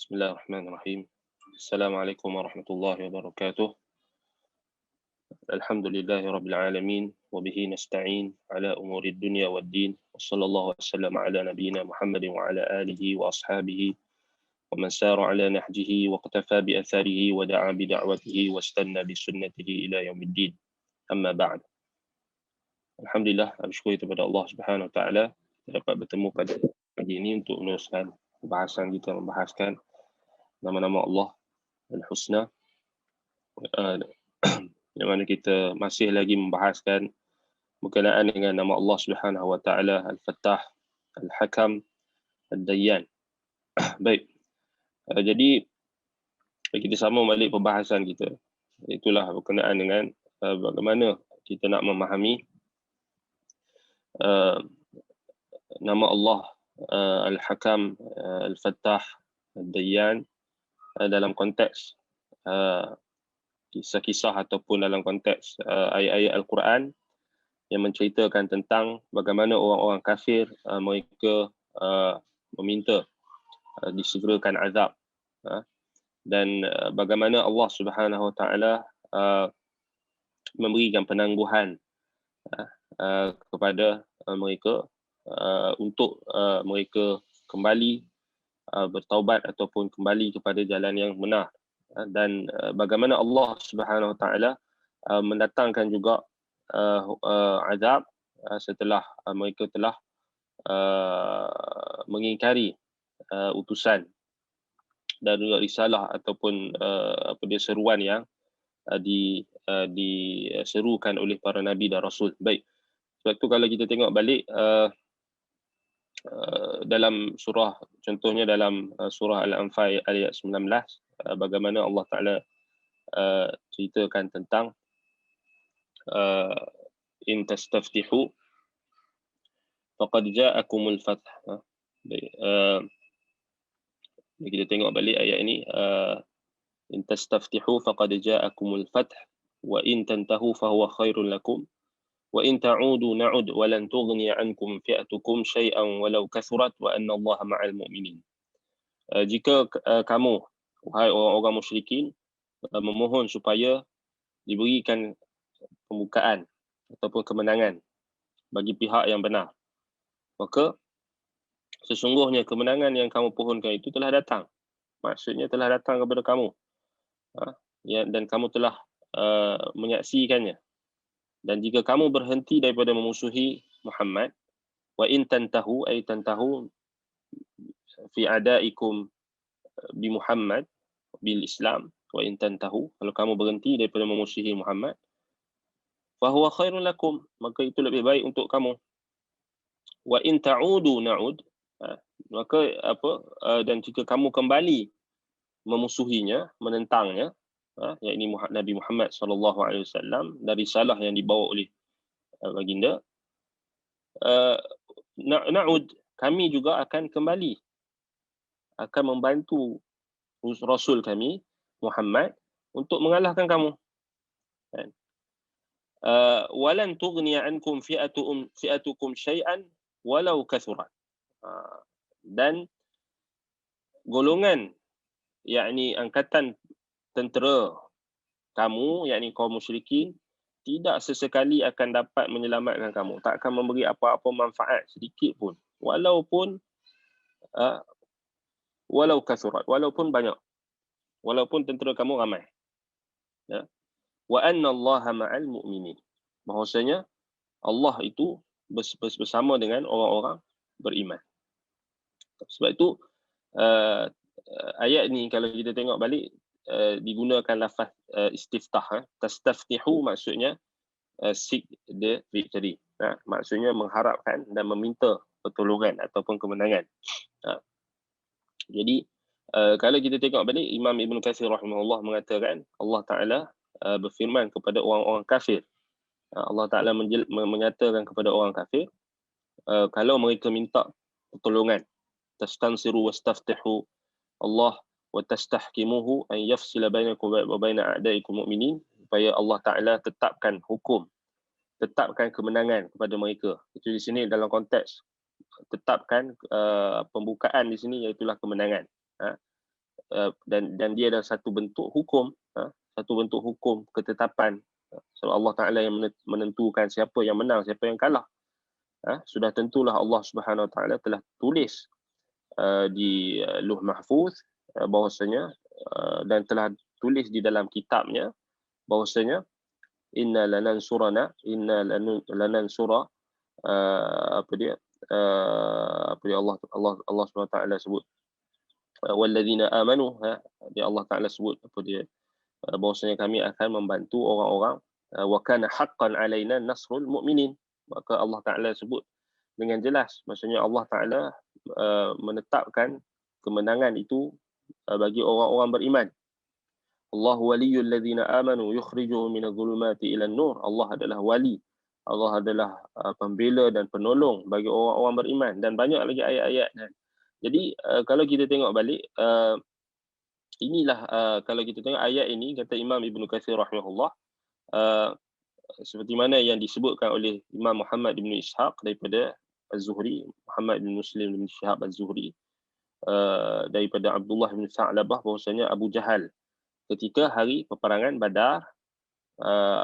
بسم الله الرحمن الرحيم. السلام عليكم ورحمة الله وبركاته. الحمد لله رب العالمين وبه نستعين على أمور الدنيا والدين وصلى الله وسلم على نبينا محمد وعلى آله وأصحابه ومن سار على نهجه واقتفى بأثره ودعا بدعوته واستنى بسنته إلى يوم الدين. أما بعد. Alhamdulillah, bersyukur kepada Allah Subhanahu Wa Taala kita dapat bertemu pada pagi ini untuk meneruskan pembahasan kita membahaskan nama-nama Allah Al-Husna, yang mana kita masih lagi membahaskan berkenaan dengan nama Allah Subhanahu Wa Taala Al-Fattah, Al-Hakam, Ad-Dayyan. Baik, jadi kita sambung balik pembahasan kita. Itulah berkenaan dengan bagaimana kita nak memahami nama Allah Al-Hakam, Al-Fattah, Ad-Dayyan dalam konteks kisah-kisah ataupun dalam konteks ayat-ayat Al-Quran yang menceritakan tentang bagaimana orang-orang kafir mereka meminta disegerakan azab, dan bagaimana Allah Subhanahu Wa Taala memberikan penangguhan kepada mereka untuk mereka kembali bertaubat ataupun kembali kepada jalan yang benar, dan bagaimana Allah Subhanahu Wa Taala mendatangkan juga azab setelah mereka telah mengingkari utusan dan juga risalah ataupun seruan yang diserukan oleh para nabi dan rasul. Baik, sebab tu kalau kita tengok balik dalam surah, contohnya dalam surah Al-Anfal ayat 19, bagaimana Allah Ta'ala ceritakan tentang in tastaftihu faqad ja'akumul fath. Baik, kita tengok balik ayat ini, in tastaftihu faqad ja'akumul fath wa in tantahu fahuwa khairun lakum wa in ta'udu na'ud wa lan tughni 'ankum fi'atukum syai'an walau kathurat wa anna Allaha ma'al mu'minin. Jika kamu, wahai orang-orang musyrikin, memohon supaya diberikan pembukaan ataupun kemenangan bagi pihak yang benar, maka sesungguhnya kemenangan yang kamu pohonkan itu telah datang. Maksudnya telah datang kepada kamu, dan kamu telah menyaksikannya. Dan jika kamu berhenti daripada memusuhi Muhammad, wa in tantahu ay tantahu fi adaikum bi Muhammad bil Islam, wa in tantahu, kalau kamu berhenti daripada memusuhi Muhammad, fa huwa khairun lakum, maka itu lebih baik untuk kamu. Wa in ta'udu na'ud, maka dan jika kamu kembali memusuhinya, menentangnya, yakni Nabi Muhammad SAW dari risalah yang dibawa oleh baginda, na'ud, kami juga akan kembali, akan membantu Rasul kami Muhammad untuk mengalahkan kamu. Walan tughni ankum fi'atukum syai'an walau kathurat, dan golongan, yakni angkatan tentera kamu, yakni kaum musyrikin, tidak sesekali akan dapat menyelamatkan kamu, tak akan memberi apa-apa manfaat sedikit pun, walaupun walau kathurat, walaupun banyak, walaupun tentera kamu ramai. Wa anna Allaha ma'al mu'minin, bahwasanya Allah itu bersama dengan orang-orang beriman. Sebab itu ayat ni kalau kita tengok balik digunakan lafaz istiftah. Tastaftihu maksudnya seek the victory. Maksudnya mengharapkan dan meminta pertolongan ataupun kemenangan. Jadi kalau kita tengok balik, Imam Ibn Katsir rahimahullah mengatakan Allah Ta'ala berfirman kepada orang-orang kafir. Allah Ta'ala menyatakan kepada orang kafir, kalau mereka minta pertolongan, tastansiru wastaftihu Allah wa tastahkimuhu an yafsila bainakum wa baina a'daikum mu'minin, supaya Allah Ta'ala tetapkan hukum, tetapkan kemenangan kepada mereka. Itu di sini dalam konteks tetapkan pembukaan di sini, iaitulah kemenangan. dan dia adalah satu bentuk hukum, satu bentuk hukum ketetapan. So Allah Taala yang menentukan siapa yang menang, siapa yang kalah. Sudah tentulah Allah Subhanahu Wa Taala telah tulis di Lauh Mahfuz bahwasanya dan telah tulis di dalam kitabnya bahwasanya inna lanansura apa dia Allah Subhanahu Wa Taala sebut walladzina amanu, dia Allah Taala sebut apa dia bahwasanya kami akan membantu orang-orang wa kana haqqan alaina nasrul mu'minin. Maka Allah Taala sebut dengan jelas, maksudnya Allah Taala menetapkan kemenangan itu bagi orang-orang beriman. Allah waliyul ladzina amanu yukhrijuhum minadh dhulumati ilan nur. Allah adalah wali, Allah adalah pembela dan penolong bagi orang-orang beriman, dan banyak lagi ayat-ayat. Jadi kalau kita tengok balik, inilah kalau kita tengok ayat ini, kata Imam Ibnu Katsir rahimahullah, seperti mana yang disebutkan oleh Imam Muhammad bin Ishaq daripada Az-Zuhri, Muhammad bin Muslim bin Syihab Az-Zuhri, daripada Abdullah bin Sa'labah, bahwasanya Abu Jahal ketika hari peperangan Badar,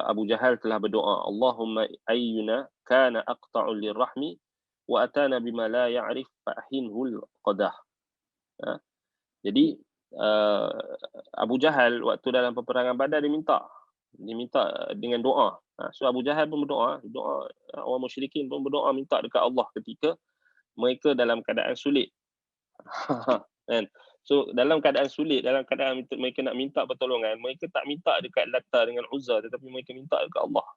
Abu Jahal telah berdoa, Allahumma ayyuna kana aqta'u lirrahmi wa atana bima la ya'rif fa'hinhul qadah. Jadi Abu Jahal waktu dalam peperangan Badar diminta dengan doa. So Abu Jahal pun berdoa, orang musyrikin pun berdoa minta dekat Allah ketika mereka dalam keadaan sulit. Kan? So dalam keadaan sulit, dalam keadaan mereka nak minta pertolongan, mereka tak minta dekat Lata dengan Uzza, tetapi mereka minta dekat Allah.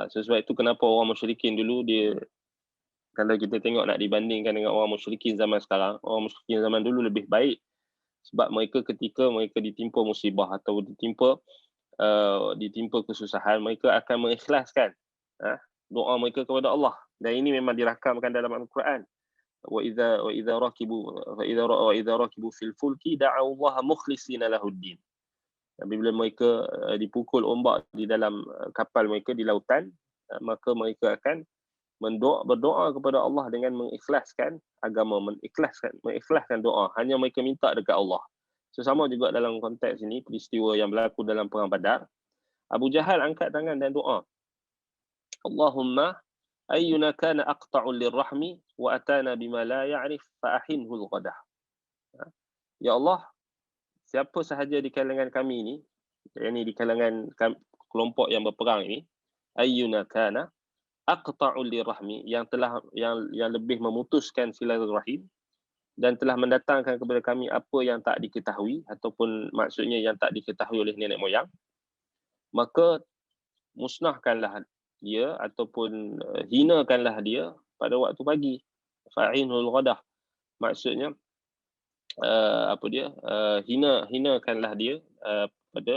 So sebab itu kenapa orang musyrikin dulu dia, kalau kita tengok nak dibandingkan dengan orang musyrikin zaman sekarang, orang musyrikin zaman dulu lebih baik. Sebab mereka ketika mereka ditimpa musibah atau ditimpa kesusahan, mereka akan mengikhlaskan doa mereka kepada Allah. Dan ini memang dirakamkan dalam Al-Quran. Wa idza rakibu fil fulki da'u Allah mukhlishina lahuddin. Bila mereka dipukul ombak di dalam kapal mereka di lautan, maka mereka akan berdoa kepada Allah dengan mengikhlaskan agama, mengikhlaskan doa. Hanya mereka minta dekat Allah. Sama juga dalam konteks ini, peristiwa yang berlaku dalam perang Badar, Abu Jahal angkat tangan dan doa, Allahumma ayyuna kana aqta'u lirrahmi wa atana bima la ya'rif fa'ahinhul qadah. Ya Allah, siapa sahaja di kalangan kami ini, yakni di kalangan kelompok yang berperang ini, ayyuna kana aqta'u lirrahmi, yang lebih memutuskan silaturahim dan telah mendatangkan kepada kami apa yang tak diketahui, ataupun maksudnya yang tak diketahui oleh nenek moyang, maka musnahkanlah dia ataupun hinakanlah dia pada waktu pagi. Fa'inul ghadah, maksudnya hinakanlah dia pada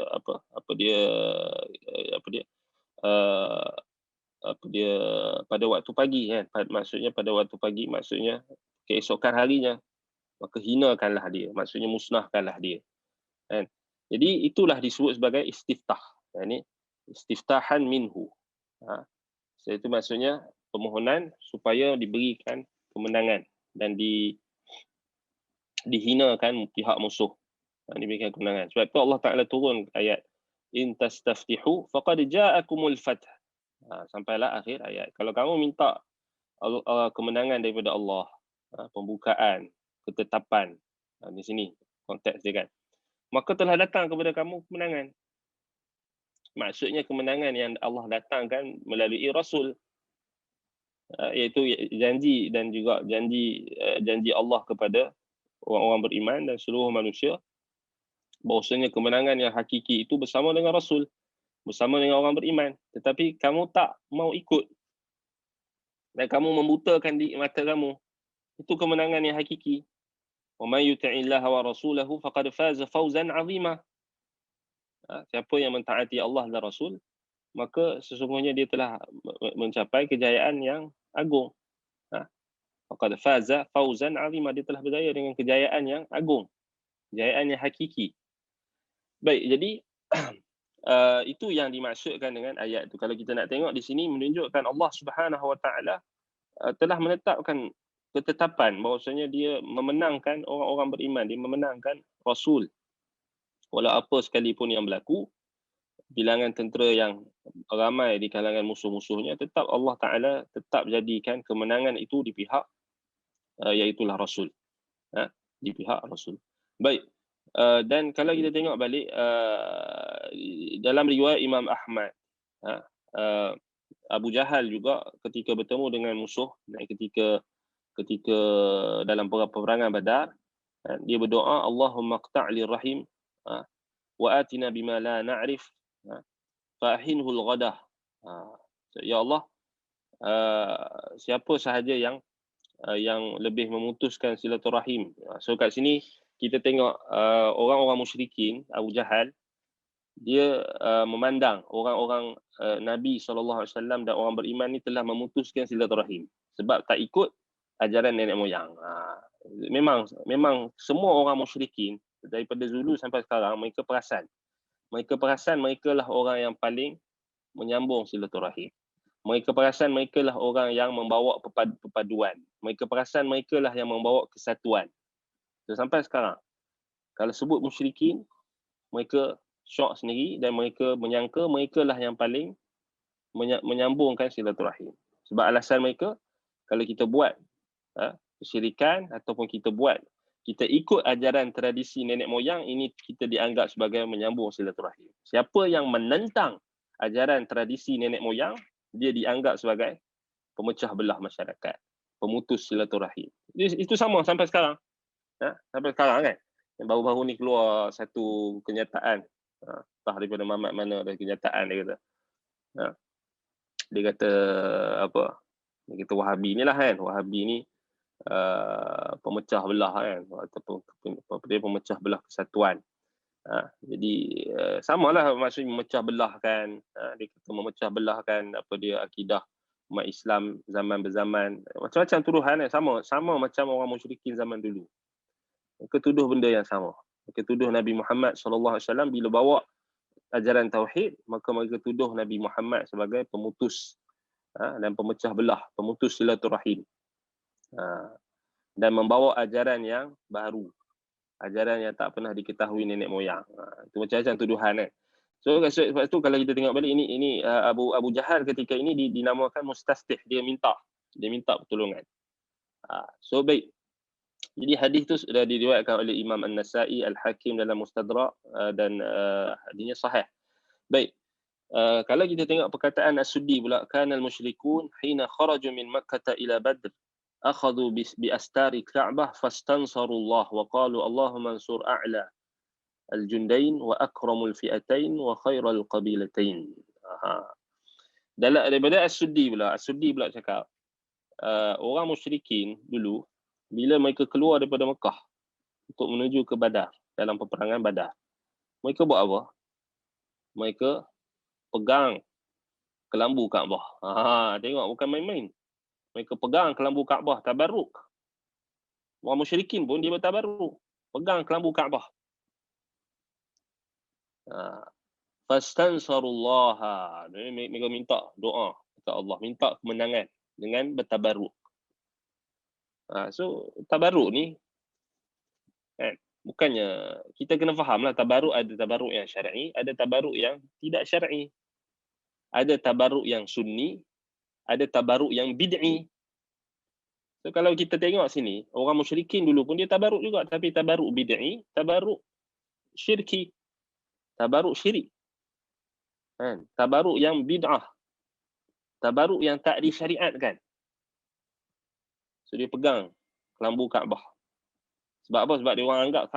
pada waktu pagi, kan. Maksudnya pada waktu pagi, maksudnya keesokan harinya, maka hinakanlah dia, maksudnya musnahkanlah dia, kan. Jadi itulah disebut sebagai istiftah, yakni istiftahan minhu. So itu maksudnya permohonan supaya diberikan kemenangan dan dihinakan pihak musuh, diberikan kemenangan. Sebab itu Allah Taala turun ayat in tastaftihu faqad ja'akumul fath, sampailah akhir ayat. Kalau kamu minta kemenangan daripada Allah, pembukaan, ketetapan, di sini konteks dia, kan, maka telah datang kepada kamu kemenangan. Maksudnya kemenangan yang Allah datangkan melalui Rasul, iaitu janji dan juga janji Allah kepada orang-orang beriman dan seluruh manusia, bahawasanya kemenangan yang hakiki itu bersama dengan Rasul, bersama dengan orang beriman. Tetapi kamu tak mau ikut dan kamu membutakan di mata kamu, itu kemenangan yang hakiki. Wa may yuti'illaha wa rasulahu faqad faza fawzan 'azima. Siapa yang mentaati Allah dan Rasul, maka sesungguhnya dia telah mencapai kejayaan yang agung. Faqad faza fawzan 'azima, dia telah berjaya dengan kejayaan yang agung, kejayaan yang hakiki. Baik, jadi itu yang dimaksudkan dengan ayat itu. Kalau kita nak tengok di sini menunjukkan Allah Subhanahu Wa Taala telah menetapkan ketetapan bahawasanya dia memenangkan orang-orang beriman, dia memenangkan Rasul. Walau apa sekalipun yang berlaku, bilangan tentera yang ramai di kalangan musuh-musuhnya, tetap Allah Ta'ala tetap jadikan kemenangan itu di pihak iaitulah Rasul. Di pihak Rasul. Baik. Dan kalau kita tengok balik dalam riwayat Imam Ahmad, Abu Jahal juga ketika bertemu dengan musuh, ketika dalam peperangan Badar, dia berdoa, Allahumma qta'li rahim wa atina bima la na'rif fa ahinhul ghadah. Ya Allah, siapa sahaja yang lebih memutuskan silaturahim. So kat sini kita tengok orang-orang musyrikin, Abu Jahal, dia memandang orang-orang Nabi SAW dan orang beriman ni telah memutuskan silaturahim sebab tak ikut ajaran nenek moyang. Memang semua orang musyrikin daripada dulu sampai sekarang, mereka perasan mereka lah orang yang paling menyambung silaturahim. Mereka perasan mereka lah orang yang membawa perpaduan. Mereka perasan mereka lah yang membawa kesatuan. So, sampai sekarang, kalau sebut musyrikin, mereka syok sendiri dan mereka menyangka mereka lah yang paling menyambungkan silaturahim. Sebab alasan mereka, kalau kita buat kesyirikan ataupun kita ikut ajaran tradisi nenek moyang, ini kita dianggap sebagai menyambung silaturahim. Siapa yang menentang ajaran tradisi nenek moyang, dia dianggap sebagai pemecah belah masyarakat, pemutus silaturahim. Itu sama sampai sekarang. Sampai sekarang kan. Yang baru-baru ni keluar satu kenyataan. Entah daripada Mamat mana ada kenyataan dia kata. Dia kata apa? Dia kata Wahabi ni lah kan. Wahabi ni pemecah belah kan. Ataupun dia pemecah belah kesatuan. Jadi samalah maksudnya memecah belahkan. Dia kata memecah belahkan apa dia akidah umat Islam zaman berzaman, macam-macam tuduhan sama macam orang musyrikin zaman dulu. Mereka tuduh benda yang sama. Mereka tuduh Nabi Muhammad SAW bila bawa ajaran tauhid, maka mereka tuduh Nabi Muhammad sebagai pemutus dan pemecah belah, pemutus silaturahim, dan membawa ajaran yang baru, ajaran yang tak pernah diketahui nenek moyang. Itu macam-macam tuduhan kan. So sebab itu kalau kita tengok balik ini Abu Jahal ketika ini dinamakan mustastih, dia minta pertolongan. So baik. Jadi hadis tu sudah diriwayatkan oleh Imam An-Nasa'i, Al-Hakim dalam Mustadrak dan hadisnya sahih. Baik. Kalau kita tengok perkataan As-Suddi pula, kana al-musyrikun hina kharaju min Makkah ila Badr akhadhu bi astari Ka'bah fastansaru Allah wa qalu Allahumma ansur a'la al-jundain wa akramul fi'atain wa khairal qabilatain. Daripada As-Suddi pula cakap, orang musyrikin dulu bila mereka keluar daripada Mekah untuk menuju ke Badar, dalam peperangan Badar, mereka buat apa? Mereka pegang kelambu Kaabah. Tengok, bukan main-main. Mereka pegang kelambu Kaabah, tabarruk. Orang musyrikin pun dia bertabarruk, pegang kelambu Kaabah. Fastansarullaha. Mereka minta doa kepada Allah, minta kemenangan dengan bertabarruk. So tabarruk ni kan, bukannya kita kena fahamlah, tabarruk ada tabarruk yang syar'i, ada tabarruk yang tidak syar'i. Ada tabarruk yang sunni, ada tabarruk yang bid'i. So kalau kita tengok sini, orang musyrikin dulu pun dia tabarruk juga, tapi tabarruk bid'i, tabarruk syirki, tabarruk syirik. Kan? Tabarruk yang bid'ah, tabarruk yang tak disyariatkan. So dia pegang kelambu Kaabah. Sebab apa? Sebab dia orang anggap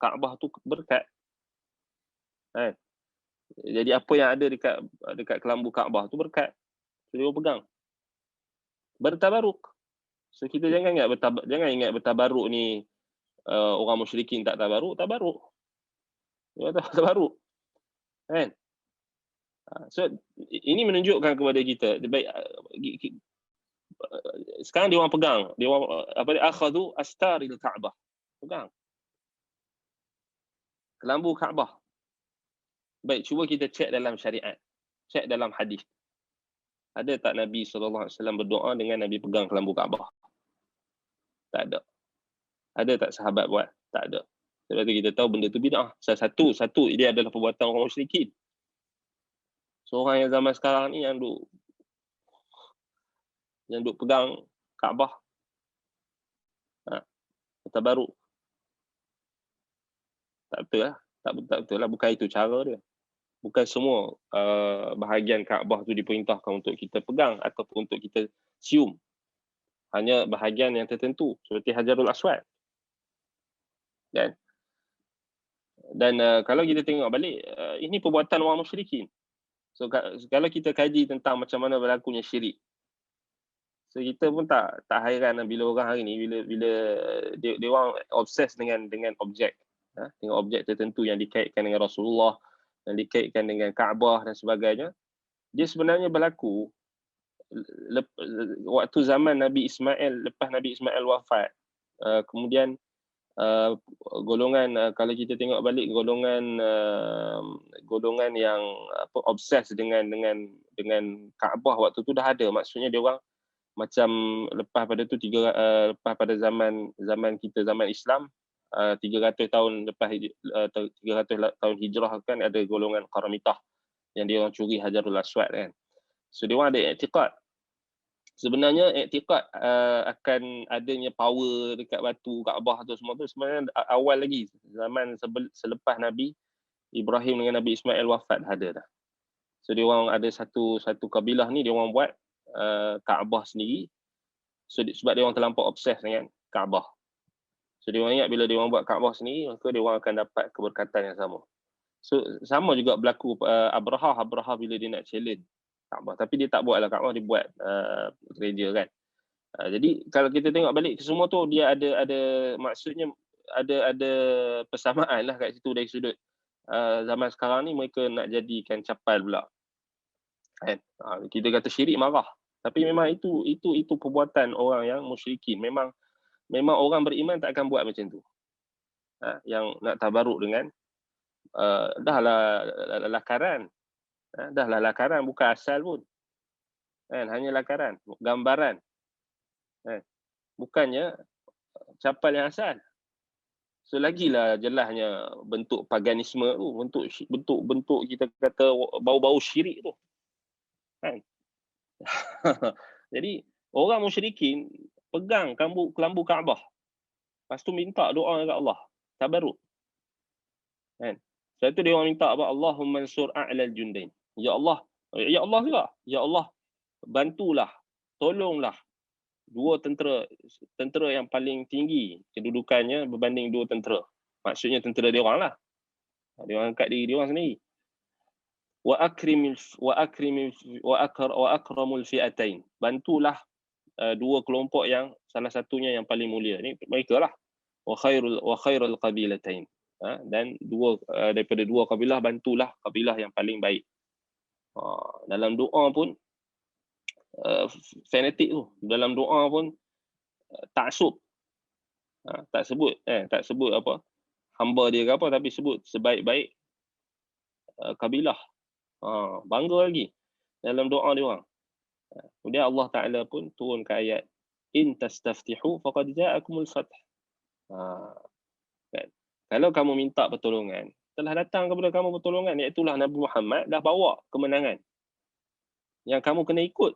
Kaabah tu berkat. Kan? Jadi apa yang ada dekat kelambu Kaabah tu berkat. So dia pegang. Bertabaruk. So kita jangan ingat bertabaruk ni orang musyrikin tak tabaruk. Dia tabaruk. Kan? So ini menunjukkan kepada kita, baik sekarang dia orang pegang, dia orang akhadhu astaril Kaabah, pegang kelambu Kaabah. Baik, cuba kita cek dalam syariat, cek dalam hadis. Ada tak Nabi SAW berdoa dengan Nabi pegang kelambu Kaabah? Tak ada. Ada tak sahabat buat? Tak ada. Sebab tu kita tahu benda tu bid'ah. Satu dia adalah perbuatan orang musyrikin. Seorang yang zaman sekarang ni yang duk pegang Kaabah, tabaruk, tak betul lah. Tak betul lah, bukan itu cara dia. Bukan semua bahagian Kaabah tu diperintahkan untuk kita pegang ataupun untuk kita cium. Hanya bahagian yang tertentu seperti Hajarul Aswad. Dan kalau kita tengok balik, ini perbuatan orang musyrikin. So kalau kita kaji tentang macam mana berlakunya syirik, so kita pun tak hairan bila orang hari ni bila dia orang obses dengan objek, dengan objek tertentu yang dikaitkan dengan Rasulullah, yang dikaitkan dengan Kaabah dan sebagainya. Dia sebenarnya berlaku waktu zaman Nabi Ismail, lepas Nabi Ismail wafat. Kemudian golongan, kalau kita tengok balik golongan yang obses dengan Kaabah waktu tu dah ada. Maksudnya dia orang macam lepas pada tu lepas pada zaman kita, zaman Islam, 300 tahun lepas 300 tahun hijrah kan, ada golongan Qaramitah yang dia orang curi Hajarul Aswad kan. So dia orang ada i'tiqad. Sebenarnya i'tiqad akan adanya power dekat batu Kaabah tu semua tu sebenarnya awal lagi, zaman selepas Nabi Ibrahim dengan Nabi Ismail wafat ada dah. So dia orang ada satu kabilah ni, dia orang buat Kaabah sendiri. So sebab dia orang terlampau obses dengan Kaabah. So dia orang ingat bila dia orang buat Kaabah sendiri, maka dia orang akan dapat keberkatan yang sama. So sama juga berlaku Abraha bila dia nak challenge Kaabah, tapi dia tak buatlah Kaabah, dia buat gereja kan. Jadi kalau kita tengok balik ke semua tu, dia ada maksudnya ada persamaan lah kat situ dari sudut zaman sekarang ni mereka nak jadikan capal pula. Kan? Kita kata syirik marah. Tapi memang itu perbuatan orang yang musyrikin. Memang orang beriman tak akan buat macam tu. Yang nak tabaruk dengan dahlah lakaran. Dahlah lakaran, bukan asal pun. Kan? Hanya lakaran, gambaran. Kan? Bukannya capal yang asal. So lagilah jelasnya bentuk paganisme tu, bentuk kita kata bau-bau syirik tu. Kan? Jadi orang musyrikin pegang kelambu Kaabah, lepas tu minta doa kepada Allah, tabaruk. Kan? Sebab tu dia orang minta apa? Allahumma ansur a'lal jundain. Ya Allah juga. Ya Allah, bantulah, tolonglah dua tentera yang paling tinggi kedudukannya berbanding dua tentera. Maksudnya tentera dia orang lah. Dia orang angkat diri dia orang sendiri. Wa akramul fi'atain. Bantulah dua kelompok yang salah satunya yang paling mulia. Ini mereka lah. Wa khairul qabilatain. Dan daripada dua kabilah, bantulah kabilah yang paling baik. Dalam doa pun fanatik tu. Dalam doa pun ta'assub. Tak sebut apa hamba dia ke apa, tapi sebut sebaik-baik kabilah. Bangga lagi dalam doa dia orang. Kemudian Allah Ta'ala pun turunkan ayat in tastaftihu faqad ja'akumul fath. Kan? Kalau kamu minta pertolongan, telah datang kepada kamu pertolongan, iaitu Nabi Muhammad dah bawa kemenangan. Yang kamu kena ikut.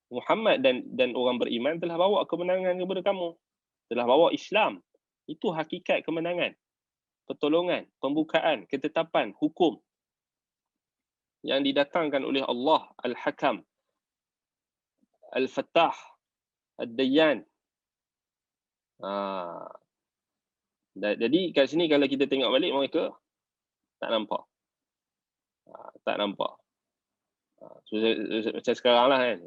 Muhammad dan orang beriman telah bawa kemenangan kepada kamu. Telah bawa Islam. Itu hakikat kemenangan. Pertolongan, pembukaan, ketetapan, hukum yang didatangkan oleh Allah Al-Hakam, Al-Fattah, Ad-Dayyan. Jadi kat sini kalau kita tengok balik, mereka tak nampak. Tak nampak. Macam sekarang lah kan.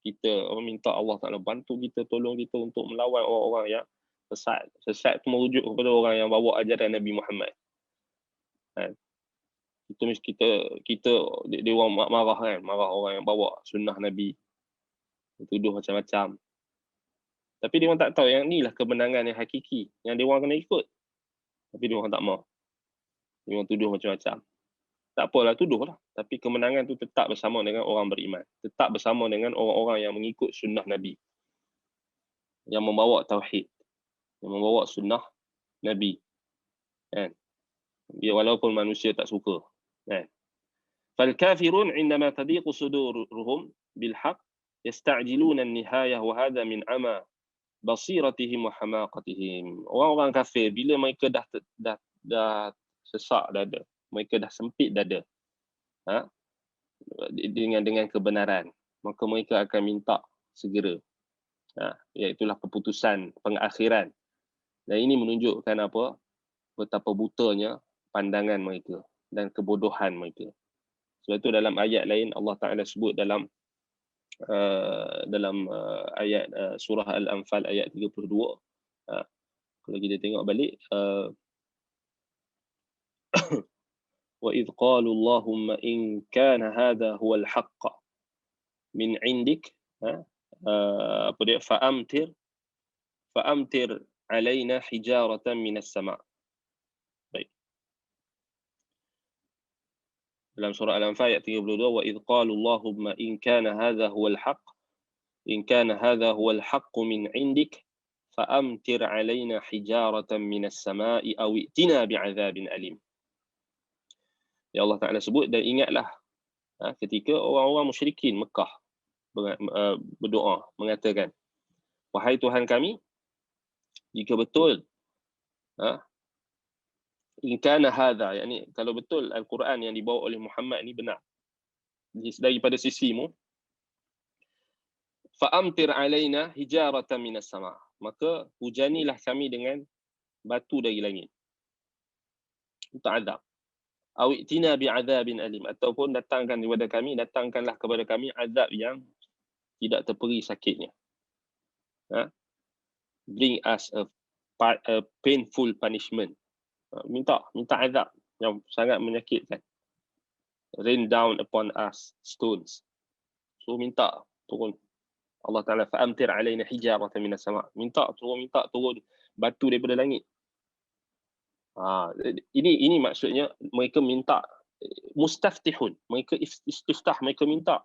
Kita minta Allah Ta'ala bantu kita, tolong kita untuk melawan orang-orang yang sesat. Sesat itu merujuk kepada orang yang bawa ajaran Nabi Muhammad. Kan? Kita dia orang marah kan, marah orang yang bawa sunnah Nabi, tuduh macam-macam. Tapi dia orang tak tahu yang inilah kemenangan yang hakiki, yang dia orang kena ikut. Tapi dia orang tak mau. Dia orang tuduh macam-macam. Tak apalah, tuduhlah. Tapi kemenangan tu tetap bersama dengan orang beriman. Tetap bersama dengan orang-orang yang mengikut sunnah Nabi. yang membawa tauhid, yang membawa sunnah Nabi, kan? Ya, walaupun manusia tak suka, kan? Fal kafirun indama tadiqu suduruhum bil haqq yasta'jiluna an-nihayah wa hadha min ama basiratihim wa hamaqatihim. Orang-orang kafir bila mereka dah sesak dada, mereka dah sempit dada, ha? dengan kebenaran, maka mereka akan minta segera, iaitulah keputusan pengakhiran. Dan ini menunjukkan apa? Betapa butanya pandangan mereka dan kebodohan mereka. Sebab itu dalam ayat lain Allah Ta'ala sebut dalam ayat surah Al-Anfal ayat 32. Kalau kita tengok balik, wa idh qalu Allahumma in kana hadha huwa al-haqq min 'indik, apa dia, fa'amtir alaina hijaratan minas sama'. Baik. Dalam surah Al-Anfal ayat 32, wa idh qalu Allahumma in kana hadha huwa al-haqq min 'indik fa'amtir alaina hijaratan minas sama'i aw i'tina bi'adzabin alim. Ya Allah Ta'ala sebut, dan ingatlah ketika orang-orang musyrikin Mekah berdoa mengatakan, wahai Tuhan kami, jika betul in kana hadha, yakni kalau betul Al-Quran yang dibawa oleh Muhammad ni benar daripada sisimu, fa'amtir alaina hijaratan minas sama', maka hujanilah kami dengan batu dari langit untuk azab. Aw i'tina bi'adzabin alim, ataupun datangkanlah kepada kami azab yang tidak terperi sakitnya. Bring us a painful punishment. Minta azab yang sangat menyakitkan. Rain down upon us stones. So minta turun Allah Ta'ala, fa'amtir alaina hijaratan minas sama', minta turun batu daripada langit. Ini maksudnya mereka minta mustaftihun, mereka istiftah, mereka minta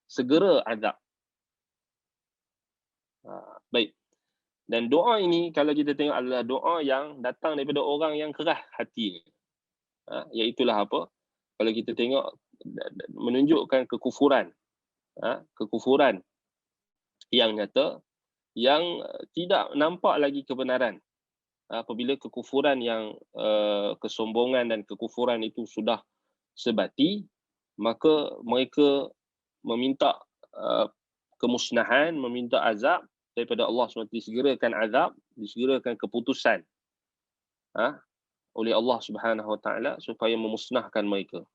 segera azab. Baik. Dan doa ini kalau kita tengok adalah doa yang datang daripada orang yang keras hatinya. Iaitulah apa? Kalau kita tengok menunjukkan kekufuran yang nyata, yang tidak nampak lagi kebenaran. Apabila kekufuran yang kesombongan dan kekufuran itu sudah sebati, maka mereka meminta kemusnahan, meminta azab daripada Allah SWT, disegerakan azab, disegerakan keputusan oleh Allah Subhanahu Wa Taala supaya memusnahkan mereka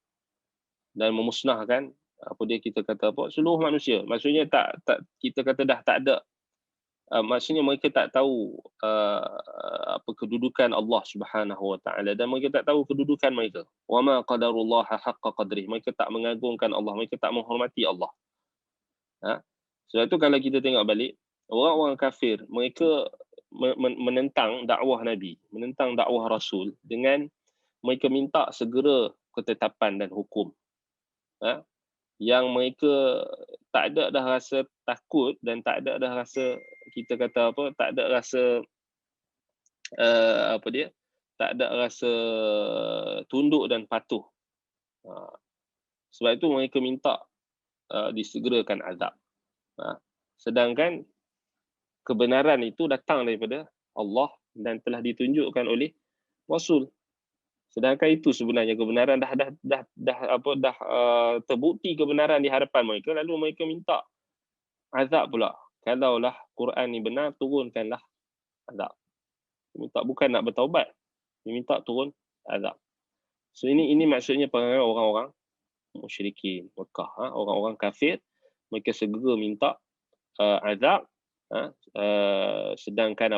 dan memusnahkan kita kata seluruh manusia. Maksudnya tak kita kata dah tak ada. Maksudnya mereka tak tahu apa kedudukan Allah Subhanahu Wa Taala, dan mereka tak tahu kedudukan mereka. Wa ma qadarullah haqqa qadrih. Mereka tak mengagungkan Allah, mereka tak menghormati Allah. Sebab itu kalau kita tengok balik, orang-orang kafir mereka menentang dakwah Nabi, menentang dakwah Rasul dengan mereka minta segera ketetapan dan hukum. Yang mereka tak ada dah rasa takut dan tak ada dah rasa, kita kata tak ada rasa tak ada rasa tunduk dan patuh. Sebab itu mereka minta disegerakan azab. Sedangkan kebenaran itu datang daripada Allah dan telah ditunjukkan oleh Rasul. Sedangkan itu sebenarnya kebenaran dah terbukti kebenaran di hadapan mereka, lalu mereka minta azab pula. Kalaulah Quran ni benar, turunkanlah azab. Minta bukan nak bertaubat, minta turun azab. So ini maksudnya perangai orang-orang musyrikin Mekah, orang-orang kafir, mereka segera minta azab, sedangkan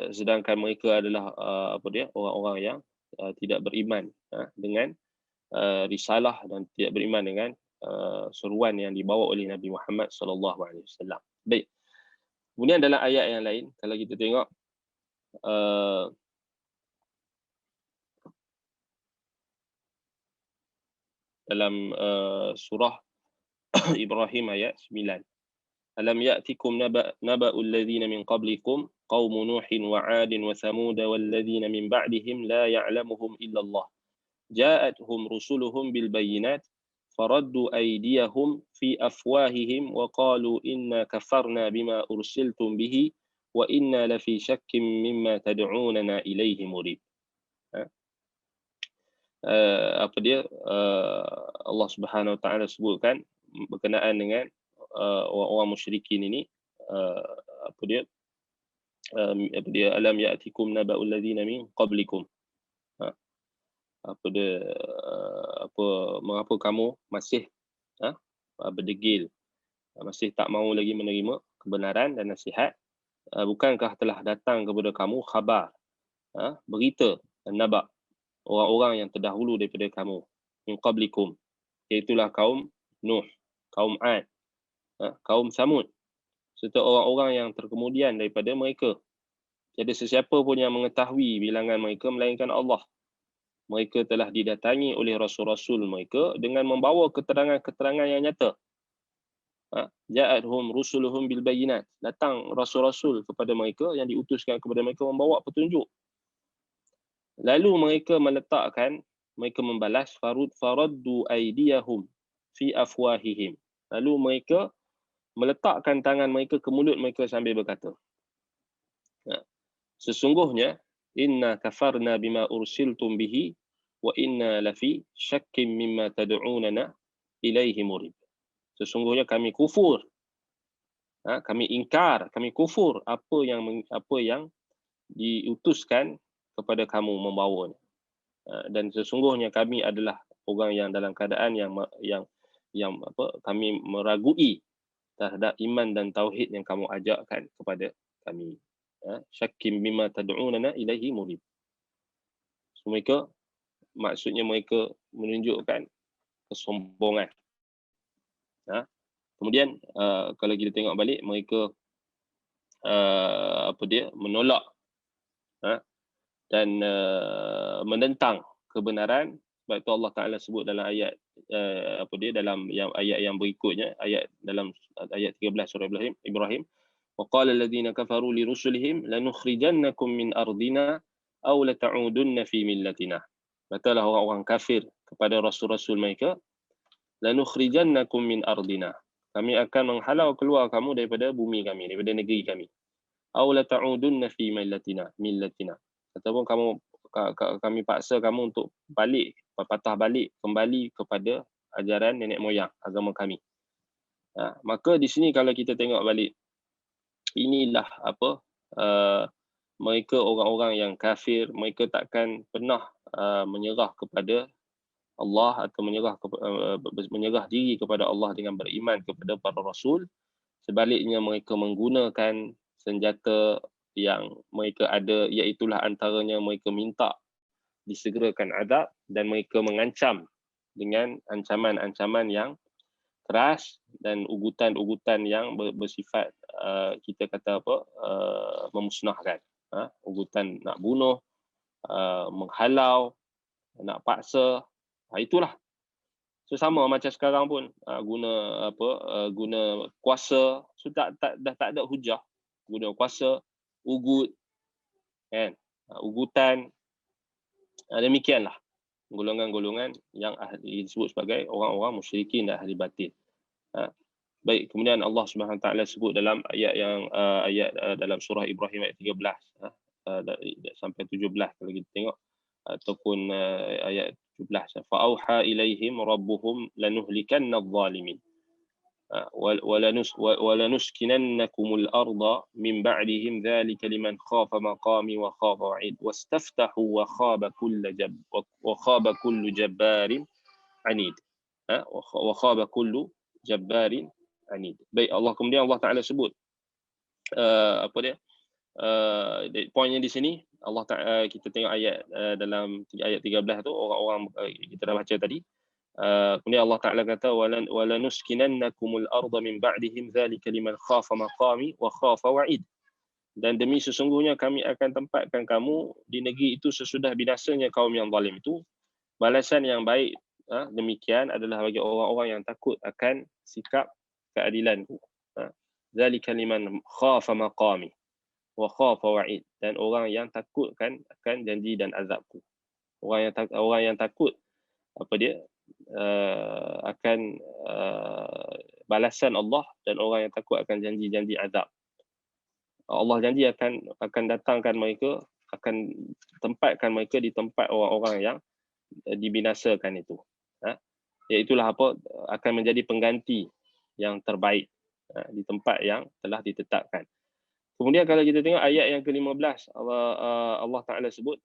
sedangkan mereka adalah orang-orang yang tidak beriman dengan risalah dan tidak beriman dengan seruan yang dibawa oleh Nabi Muhammad sallallahu alaihi wasallam. Baik. Kemudian dalam ayat yang lain kalau kita tengok dalam surah Ibrahim ayat 9. Alam ya'tikum naba'ul ladzina min qablikum qaum Nuhin wa 'adin wa Thamud wal ladzina min ba'dihim la ya'lamuhum illa Allah. Ja'atuhum rusuluhum bil bayyinat faraddu aydiyahum fi afwahihim wa qalu inna kafarna bima ursiltum bihi wa inna lafi syakkim mimma tad'unana ilaihi murib. Apa dia Allah Subhanahu wa taala sebutkan berkenaan dengan orang-orang musyrikin ini, apa dia alam ya'tikum naba'ul ladzina min qablikum, mengapa kamu masih berdegil, masih tak mahu lagi menerima kebenaran dan nasihat? Bukankah telah datang kepada kamu khabar, berita dan naba' orang-orang yang terdahulu daripada kamu, min qablikum, iaitulah kaum Nuh, kaum 'Ad, kaum Thamud, serta orang-orang yang terkemudian daripada mereka. Tiada sesiapa pun yang mengetahui bilangan mereka melainkan Allah. Mereka telah didatangi oleh rasul-rasul mereka dengan membawa keterangan-keterangan yang nyata. Ja'atuhum rusuluhum bil bayyinat. Datang rasul-rasul kepada mereka yang diutuskan kepada mereka membawa petunjuk. Lalu mereka membalas faraddu aydiyahum fi afwahihim. Lalu mereka meletakkan tangan mereka ke mulut mereka sambil berkata, sesungguhnya inna kafarna bima ursiltum bihi wa inna lafi syakkim mimma tad'unana ilaihi murib. Sesungguhnya kami kufur, kami ingkar, kami kufur apa yang diutuskan kepada kamu membawanya. Dan sesungguhnya kami adalah orang yang dalam keadaan yang kami meragui terhadap iman dan tauhid yang kamu ajarkan kepada kami. Syakkim bima tad'unana ilaihi murib. So, maksudnya mereka menunjukkan kesombongan. Kemudian kalau kita tengok balik, mereka menolak dan menentang kebenaran. Sebab itu Allah Taala sebut dalam ayat dalam ayat yang berikutnya, dalam ayat 13 surah Ibrahim, wa qala alladhina kafaru li rusulihim lanukhrijannakum min ardina aw lata'udunna fi millatina. Katalah orang-orang kafir kepada rasul-rasul mereka, lanukhrijannakum min ardina, kami akan menghalau keluar kamu daripada bumi kami, daripada negeri kami. Aw lata'udunna fi millatina. Ataupun kami paksa kamu untuk patah balik kembali kepada ajaran nenek moyang, agama kami. Maka di sini kalau kita tengok balik, inilah mereka orang-orang yang kafir, mereka takkan pernah menyerah kepada Allah atau menyerah diri kepada Allah dengan beriman kepada para rasul. Sebaliknya mereka menggunakan senjata yang mereka ada, iaitulah antaranya mereka minta disegerakan azab dan mereka mengancam dengan ancaman-ancaman yang keras dan ugutan-ugutan yang bersifat kita kata memusnahkan. Ugutan nak bunuh, menghalau, nak paksa. Itulah. So sama macam sekarang pun guna kuasa. So dah tak ada hujah. Guna kuasa, ugut, kan? Ugutan. Demikianlah golongan-golongan yang disebut sebagai orang-orang musyrikin dan ahli batil. Baik, kemudian Allah Subhanahu Wa Taala sebut dalam ayat dalam surah Ibrahim ayat 13 sampai 17 kalau kita tengok, ataupun ayat 17, fa auha ilaihim rabbuhum lanuhlikanna adh-dhalimin ولنسكننكم الأرض من بعدهم ذلك لمن خاف مقامي وخاف وعيد واستفتحوا وخاب كل جبار عنيد وخاب كل جبار عنيد. Baik, kemudian Allah Taala sebut poinnya di sini. Allah Taala, kita tengok ayat dalam ayat 13 tu, orang-orang kita dah baca tadi. Kemudian Allah Ta'ala kata walanuskinannakumul arda min ba'dihim dzalika liman khafa maqami wa khafa wa'id. Dan demi sesungguhnya kami akan tempatkan kamu di negeri itu sesudah binasanya kaum yang zalim itu, balasan yang baik demikian adalah bagi orang-orang yang takut akan sikap keadilanku. Zalika liman khafa maqami wa khafa wa'id. Dan orang yang takut kan akan janji dan azabku. Orang yang takut apa dia akan balasan Allah, dan orang yang takut akan janji-janji azab. Allah janji akan datangkan mereka, akan tempatkan mereka di tempat orang-orang yang dibinasakan itu. Iaitulah apa, akan menjadi pengganti yang terbaik di tempat yang telah ditetapkan. Kemudian kalau kita tengok ayat yang ke-15, Allah Ta'ala sebut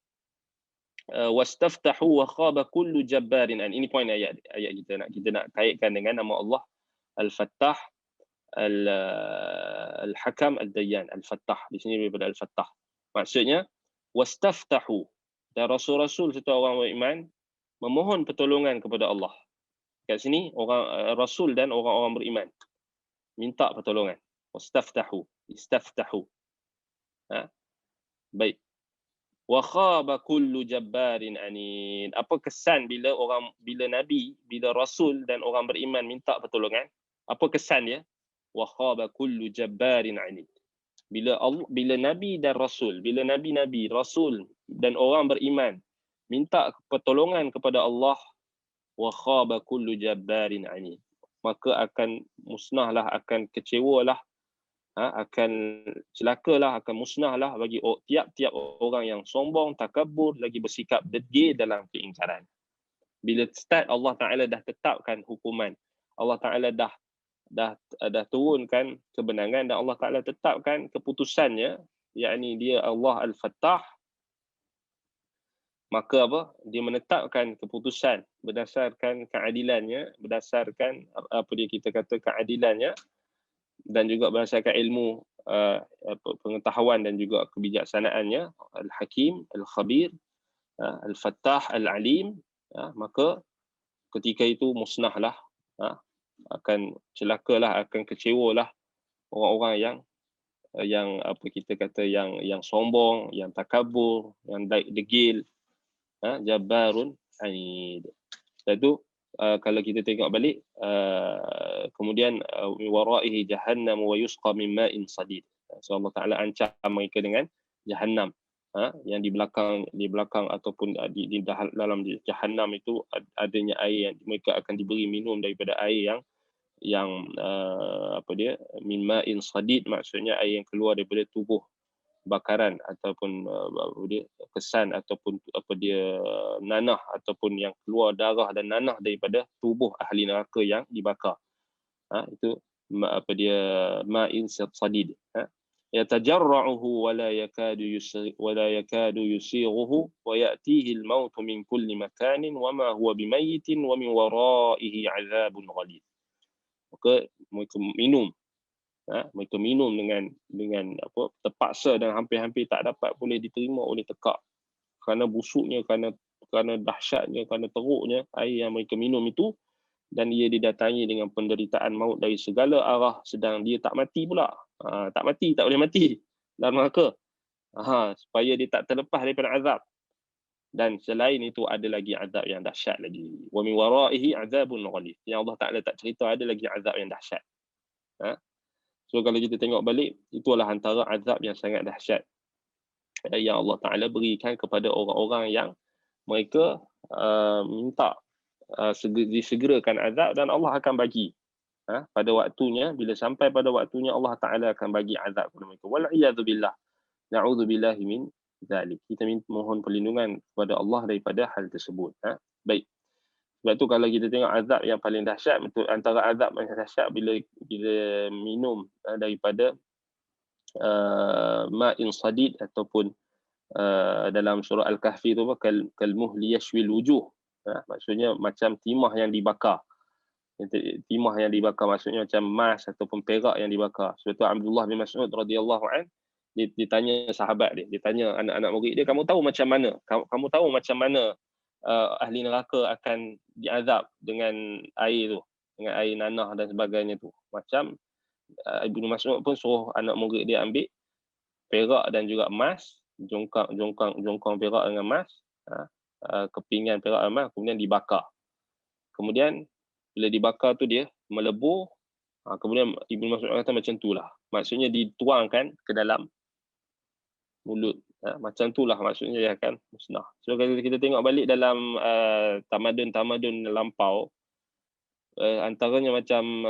wastaftahu wa khaba kullu jabbarin an. Ini poin ayat kita nak kaitkan dengan nama Allah Al-Fattah, Al-Hakam, Al-Dayyan. Al-Fattah di sini daripada Al-Fattah. Maksudnya wastaftahu, dan rasul-rasul serta orang beriman memohon pertolongan kepada Allah. Kat sini orang rasul dan orang-orang beriman minta pertolongan. Wastaftahu, istaftahu. Baik. Wa khaba kullu jabbarin anid. Apa kesan bila nabi, bila rasul dan orang beriman minta pertolongan? Apa kesan dia? Wa khaba kullu jabbarin anid. Bila nabi dan rasul, bila nabi, rasul dan orang beriman minta pertolongan kepada Allah, wa khaba kullu jabbarin anid, maka akan musnahlah, akan kecewalah, akan celakalah, akan musnahlah bagi tiap-tiap orang yang sombong, takabur, lagi bersikap degil dalam keingkaran. Bila start Allah Ta'ala dah tetapkan hukuman, Allah Ta'ala dah turunkan kebenaran, dan Allah Ta'ala tetapkan keputusannya, yakni dia Allah Al-Fattah, maka apa? Dia menetapkan keputusan berdasarkan keadilannya, berdasarkan apa dia kita kata keadilannya, dan juga berdasarkan ilmu pengetahuan dan juga kebijaksanaannya, Al-Hakim, Al-Khabir, Al-Fattah, Al-Alim, maka ketika itu musnahlah, akan celakalah, akan kecewalah orang-orang yang apa kita kata yang sombong, yang takabur, yang degil, jabbarun anid. Itu kalau kita tengok balik, kemudian waraihi jahannam wa yusqa min ma'in sadid. So Allah Taala ancam mereka dengan jahannam, yang di belakang ataupun di dalam jahannam itu adanya air yang mereka akan diberi minum daripada air yang apa dia, min ma'in sadid, maksudnya air yang keluar daripada tubuh bakaran ataupun dia kesan ataupun apa dia nanah, ataupun yang keluar darah dan nanah daripada tubuh ahli neraka yang dibakar. Itu apa dia, ma'in sadid. Yatajarra'uhu wa la yakadu yusighuhu wa ya'tihi al-maut min kulli makanin wa ma huwa bimayyitin wa min wara'ihi 'adzabun ghalidh. Maka mereka minum dengan apa, terpaksa, dan hampir-hampir tak dapat boleh diterima oleh tekak, kerana busuknya, kerana dahsyatnya, kerana teruknya air yang mereka minum itu, dan ia didatangi dengan penderitaan maut dari segala arah, sedang dia tak mati pula. Tak boleh mati dalam neraka, supaya dia tak terlepas daripada azab. Dan selain itu ada lagi azab yang dahsyat lagi. Wa min waraihi azabun ghalidh. Yang Allah Taala tak cerita ada lagi azab yang dahsyat. So kalau kita tengok balik, itulah antara azab yang sangat dahsyat yang Allah Ta'ala berikan kepada orang-orang yang mereka minta disegerakan azab, dan Allah akan bagi pada waktunya. Bila sampai pada waktunya, Allah Ta'ala akan bagi azab kepada mereka. Wal'iyadzubillah, na'udzubillahi min zalik. Kita mohon perlindungan kepada Allah daripada hal tersebut. Baik. Sebab tu kalau kita tengok azab yang paling dahsyat, antara azab yang dahsyat bila minum daripada ma'in sadid, ataupun dalam surah Al-Kahfi tu kal muhli yashwil wujuh. Maksudnya macam timah yang dibakar. Timah yang dibakar maksudnya macam emas ataupun perak yang dibakar. Sebab tu Abdullah bin Mas'ud radhiyallahu an, dia tanya sahabat dia tanya anak-anak murid dia, kamu tahu macam mana? Kamu tahu macam mana ahli neraka akan diazab dengan air tu, dengan air nanah dan sebagainya tu? Macam Ibnu Mas'ud pun suruh anak murid dia ambil perak dan juga emas, jongkang perak dengan emas, kepingan perak emas, kemudian dibakar. Kemudian bila dibakar tu dia melebur, kemudian Ibnu Mas'ud kata macam itulah. Maksudnya dituangkan ke dalam mulut. Macam itulah maksudnya dia akan musnah. So kalau kita tengok balik dalam tamadun-tamadun lampau, antaranya macam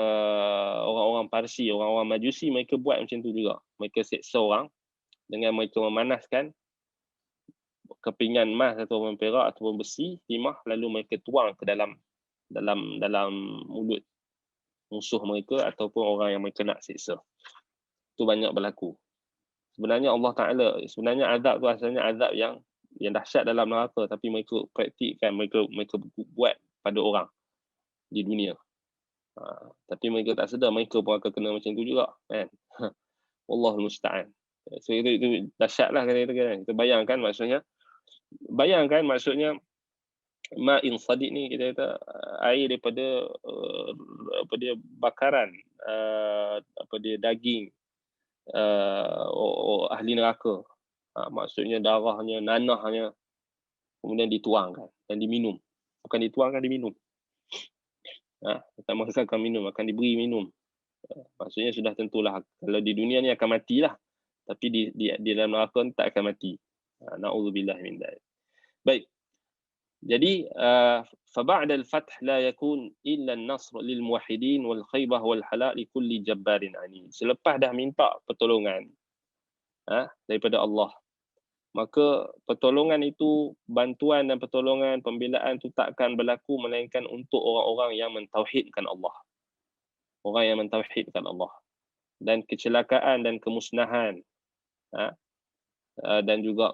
orang-orang Parsi, orang-orang Majusi, mereka buat macam tu juga. Mereka seksa orang dengan mereka memanaskan kepingan emas ataupun perak ataupun besi, timah, lalu mereka tuang ke dalam mulut musuh mereka ataupun orang yang mereka nak seksa. Itu banyak berlaku. Sebenarnya Allah Ta'ala, sebenarnya azab tu asalnya azab yang dahsyat dalam neraka, tapi mereka praktikkan, mereka buat pada orang di dunia. Tapi mereka tak sedar, mereka pun akan kena macam tu juga, kan? Wallahul musta'an. So itu dahsyat lah kan. Kita bayangkan maksudnya ma'in sadiq ni, kita kata air daripada bakaran, daging ahli neraka. Maksudnya darahnya, nanahnya, kemudian dituangkan dan diminum. Bukan dituangkan, diminum. Tak maksudkan akan minum, akan diberi minum. Maksudnya sudah tentulah kalau di dunia ni akan matilah, tapi di dalam neraka tak akan mati. Na'udzubillah min dzalik. Baik. Jadi فبعد الفتح لا يكون إلا النصر للموحدين والخيبة والحلاء لكل جبار عنيد. Selepas dah minta pertolongan daripada Allah, maka pertolongan itu, bantuan dan pertolongan, pembelaan itu takkan berlaku melainkan untuk orang-orang yang mentauhidkan Allah. Orang yang mentauhidkan Allah. Dan kecelakaan dan kemusnahan dan juga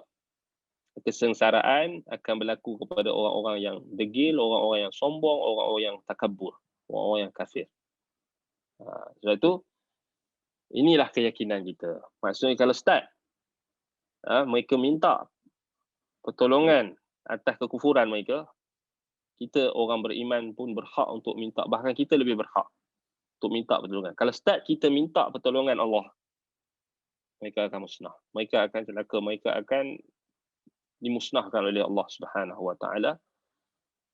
kesengsaraan akan berlaku kepada orang-orang yang degil, orang-orang yang sombong, orang-orang yang takabur, orang-orang yang kafir. Sebab itu, inilah keyakinan kita. Maksudnya kalau start, mereka minta pertolongan atas kekufuran mereka, kita orang beriman pun berhak untuk minta, bahkan kita lebih berhak untuk minta pertolongan. Kalau start kita minta pertolongan Allah, mereka akan musnah. Mereka akan celaka, mereka akan dimusnahkan oleh Allah Subhanahu Wa Taala.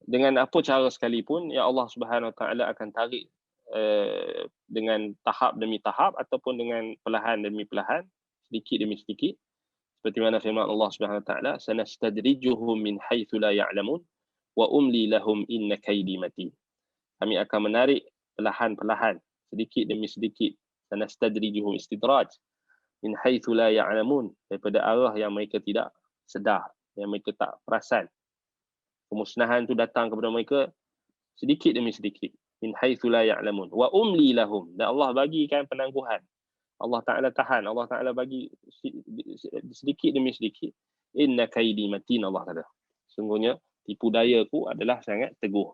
Dengan apa cara sekalipun, ya Allah Subhanahu Wa Taala akan tarik dengan tahap demi tahap ataupun dengan perlahan demi perlahan, sedikit demi sedikit. Seperti mana firman Allah Subhanahu Wa Taala, sanastadrijuhum min haitsu la ya'lamun wa umli lahum inna kaidi matin. Kami akan menarik perlahan-perlahan, sedikit demi sedikit. Sanastadrijuhum, istidraj, min haitsu la ya'lamun, daripada arah yang mereka tidak sedar, yang mereka tak perasan. Kemusnahan tu datang kepada mereka sedikit demi sedikit. Min haitsu la ya'lamun wa umli lahum, dan Allah bagikan penangguhan. Allah Ta'ala tahan, Allah Ta'ala bagi sedikit demi sedikit. Inna kaidi matin, Allah kata. Sungguhnya tipu dayaku adalah sangat teguh.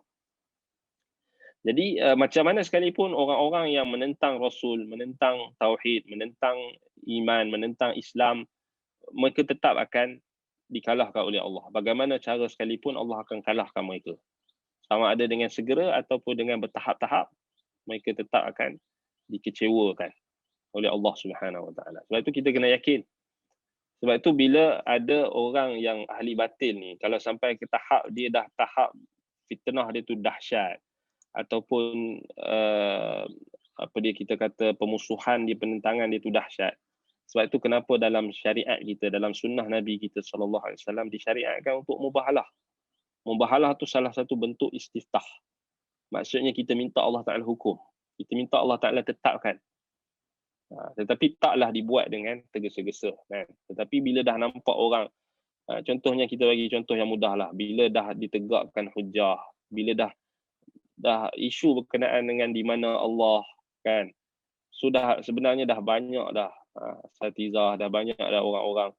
Jadi macam mana sekalipun orang-orang yang menentang Rasul, menentang Tauhid, menentang iman, menentang Islam, mereka tetap akan dikalahkan oleh Allah. Bagaimana cara sekalipun Allah akan kalahkan mereka. Sama ada dengan segera ataupun dengan bertahap-tahap, mereka tetap akan dikecewakan oleh Allah Subhanahu Wa Taala. Sebab itu kita kena yakin. Sebab itu bila ada orang yang ahli batil ni, kalau sampai ke tahap dia dah tahap fitnah dia tu dahsyat, ataupun kita kata pemusuhan dia, penentangan dia tu dahsyat. Sebab itu kenapa dalam syariat kita, dalam sunnah Nabi kita SAW disyariatkan untuk mubahalah. Mubahalah tu salah satu bentuk istiftah. Maksudnya kita minta Allah Ta'ala hukum. Kita minta Allah Ta'ala tetapkan. Tetapi taklah dibuat dengan tergesa-gesa. Kan? Tetapi bila dah nampak orang, contohnya kita bagi contoh yang mudah lah. Bila dah ditegakkan hujah, bila dah isu berkenaan dengan di mana Allah, kan, sudah sebenarnya dah banyak dah asatizah, dah banyak dah orang-orang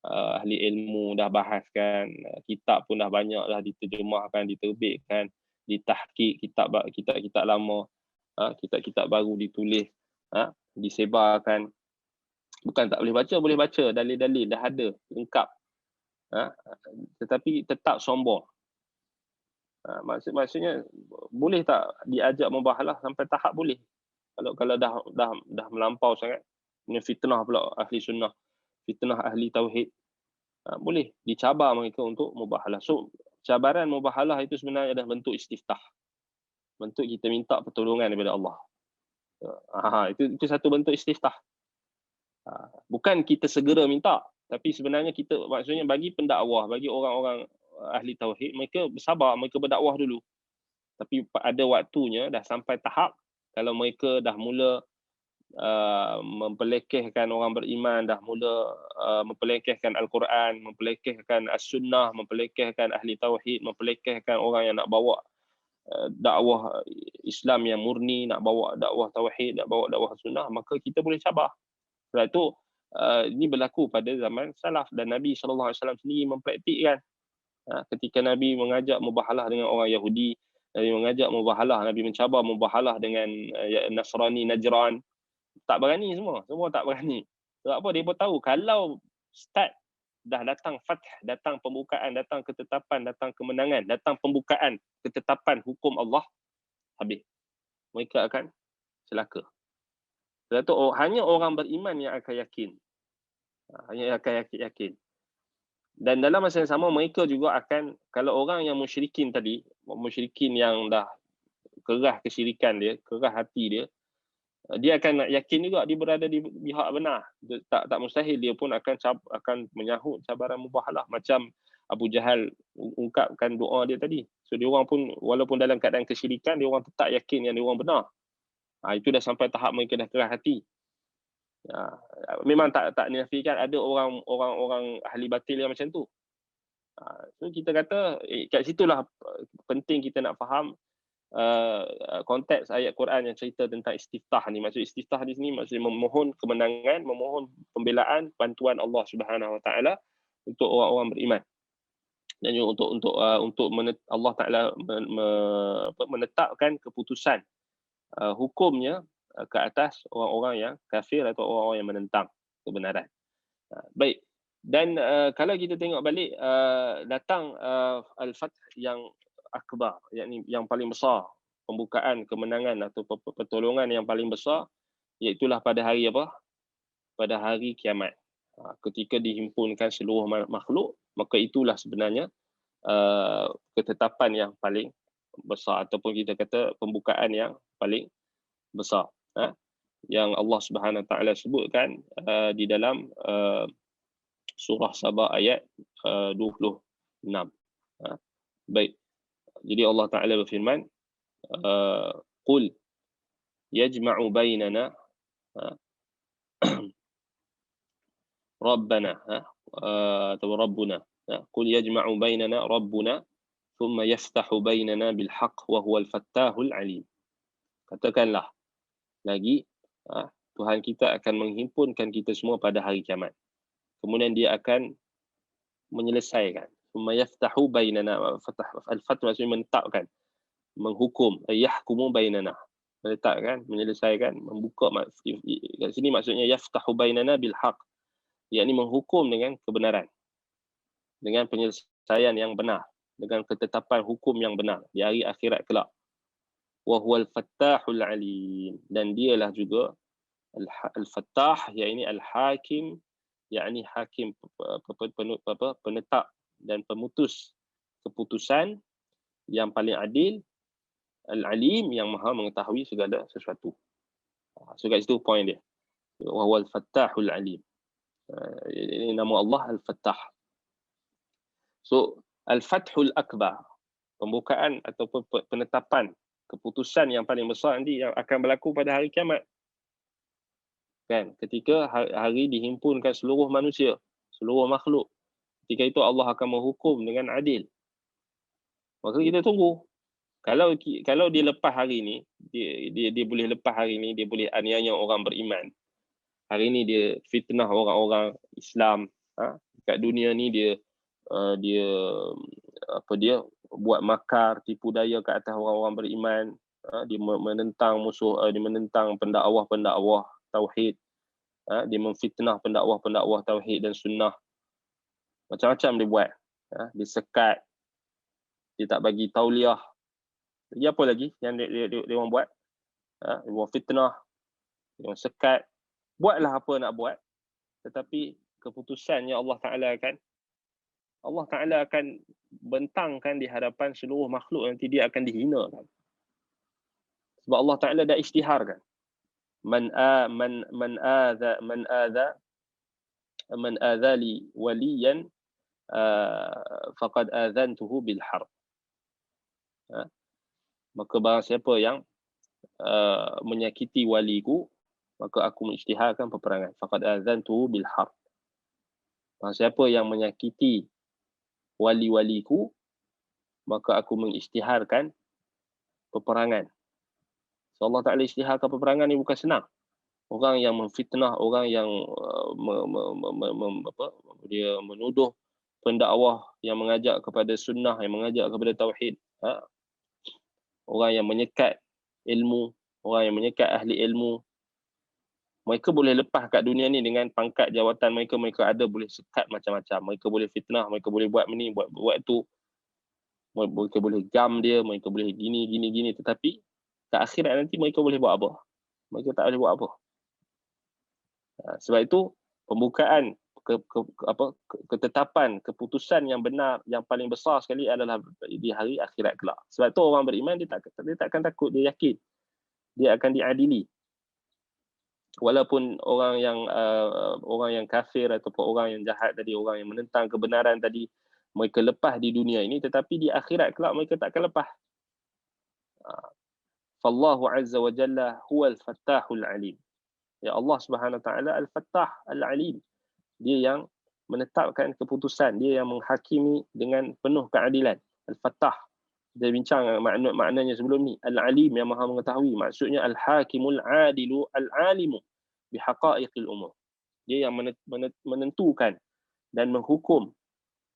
ahli ilmu dah bahaskan, kitab pun dah banyak dah diterjemahkan, diterbitkan, ditahqiq, kitab lama, kitab-kitab baru ditulis, disebarkan. Bukan tak boleh baca, boleh baca, dalil-dalil dah ada lengkap, tetapi tetap sombong. Maksudnya boleh tak diajak mubahalah sampai tahap boleh. Kalau dah melampau sangat, punya fitnah pula ahli sunnah, fitnah ahli tauhid, boleh dicabar mereka untuk mubahalah. So cabaran mubahalah itu sebenarnya adalah bentuk istiftah. bentuk kita minta pertolongan daripada Allah. Itu satu bentuk istiftah. Bukan kita segera minta, tapi sebenarnya kita maksudnya bagi pendakwah, bagi orang-orang ahli tauhid, mereka bersabar, mereka berdakwah dulu. Tapi ada waktunya dah sampai tahap kalau mereka dah mula mempelekehkan orang beriman, dah mula mempelekehkan Al-Quran, mempelekehkan As-Sunnah, mempelekehkan ahli tauhid, mempelekehkan orang yang nak bawa dakwah Islam yang murni, nak bawa dakwah tauhid, nak bawa dakwah sunnah, maka kita boleh cabar. Sebab itu ini berlaku pada zaman salaf, dan Nabi SAW sendiri mempraktikkan. Ketika Nabi mengajak mubahalah dengan orang Yahudi, Nabi mengajak mubahalah, Nabi mencabar mubahalah dengan Nasrani Najran, tak berani semua tak berani. Sebab apa? Dia pun tahu kalau start dah datang fath, datang pembukaan, datang ketetapan, datang kemenangan, datang pembukaan ketetapan hukum Allah, habis. Mereka akan celaka. Sebab tu hanya orang beriman yang akan yakin. Hanya akan yakin. Dan dalam masa yang sama, mereka juga akan, kalau orang yang musyrikin tadi, musyrikin yang dah kerah kesyirikan dia, kerah hati dia, dia akan nak yakin juga dia berada di pihak benar. Tak mustahil dia pun akan menyahut cabaran mubahalah, macam Abu Jahal ungkapkan doa dia tadi. So dia orang pun walaupun dalam keadaan kesyirikan, dia orang tetap yakin yang dia orang benar. Itu dah sampai tahap mereka dah keras hati. Memang tak nafikan ada orang ahli batil yang macam tu. So kita kata kat situlah penting kita nak faham konteks ayat Quran yang cerita tentang istiftah ni. Maksud istiftah di sini maksudnya memohon kemenangan, memohon pembelaan, bantuan Allah Subhanahu Wa Taala untuk orang-orang beriman. Dan juga untuk Allah Taala menetapkan keputusan hukumnya ke atas orang-orang yang kafir atau orang-orang yang menentang kebenaran. Baik. Dan kalau kita tengok balik, datang al-fath yang akbar, yakni yang paling besar, pembukaan kemenangan atau pertolongan yang paling besar, iaitulah pada hari apa? Pada hari kiamat. Ketika dihimpunkan seluruh makhluk, maka itulah sebenarnya ketetapan yang paling besar, ataupun kita kata pembukaan yang paling besar. Yang Allah Subhanahu Wa Taala sebutkan di dalam surah Sabah ayat 26. Baik. Jadi Allah Ta'ala berfirman, Qul yajma'u bainana Rabbana atau Rabbuna. Qul yajma'u bainana Rabbuna thumma yaftahu bainana bilhaq wa huwal fattahul alim. Katakanlah lagi, Tuhan kita akan menghimpunkan kita semua pada hari kiamat. Kemudian dia akan menyelesaikan. Thumma yaftahu bainana, al-fath maksudnya menetapkan, menghukum, yahkumu bainana, menetapkan, menyelesaikan, membuka. Kat sini maksudnya yaftahu bainana bil haq, yakni menghukum dengan kebenaran, dengan penyelesaian yang benar, dengan ketetapan hukum yang benar di hari akhirat kelak. Wa huwal fattahul alim, dan dialah juga al-fattah, yakni al-hakim, yakni hakim, penetap dan pemutus keputusan yang paling adil, al-alim, yang maha mengetahui segala sesuatu. So kat situ point dia, wa huwal fattahul alim. Ini nama Allah al-fattah. So al-fathul akbar, pembukaan ataupun penetapan keputusan yang paling besar nanti yang akan berlaku pada hari kiamat. Kan, ketika hari dihimpunkan seluruh manusia, seluruh makhluk, ketika itu Allah akan menghukum dengan adil. Maka kita tunggu. Kalau dia lepas hari ni, dia boleh lepas hari ni, dia boleh aniaya orang beriman. Hari ni dia fitnah orang-orang Islam, kat dunia ni dia buat makar, tipu daya ke atas orang-orang beriman, dia menentang musuh, dia menentang pendakwah-pendakwah tauhid, dia memfitnah pendakwah-pendakwah tauhid dan sunnah. Macam-macam dia buat. Dia sekat, dia tak bagi tauliah. Dia apa lagi yang dia orang buat? Dia buat fitnah, dia orang sekat. Buatlah apa nak buat, tetapi keputusannya Allah Ta'ala akan bentangkan di hadapan seluruh makhluk, nanti dia akan dihinakan. Sebab Allah Taala dah isytiharkan. Man adha li waliyan faqad adhantuhu bil harb. Maka barang siapa yang menyakiti waliku, maka aku mengisytiharkan peperangan. Faqad adhantuhu bil harb. Barang siapa yang menyakiti wali-waliku, maka aku mengisytiharkan peperangan. So Allah Ta'ala isytiharkan peperangan ni bukan senang. Orang yang memfitnah, orang yang dia menuduh pendakwah yang mengajak kepada sunnah, yang mengajak kepada tauhid, orang yang menyekat ilmu, orang yang menyekat ahli ilmu, mereka boleh lepas kat dunia ni dengan pangkat jawatan mereka ada, boleh sekat macam-macam. Mereka boleh fitnah, mereka boleh buat ni, buat tu. Mereka boleh gam dia, mereka boleh gini. Tetapi kat akhirat nanti mereka boleh buat apa? Mereka tak boleh buat apa. Sebab itu pembukaan ketetapan, keputusan yang benar, yang paling besar sekali adalah di hari akhirat kelak. Sebab itu orang beriman dia takkan takut, dia yakin dia akan diadili. Walaupun orang yang kafir ataupun orang yang jahat tadi, orang yang menentang kebenaran tadi, mereka lepas di dunia ini, tetapi di akhirat kelak mereka takkan lepas. Fallahu azza wa jalla huwal fattahul alim. Ya Allah Subhanahu wa taala al-fattah al-alim. Dia yang menetapkan keputusan, dia yang menghakimi dengan penuh keadilan. Al-fattah. Kita bincang maknanya sebelum ni. Al-alim, yang maha mengetahui. Maksudnya al-hakimul adilu al-alimu bihaqaiqil umur. Dia yang menentukan dan menghukum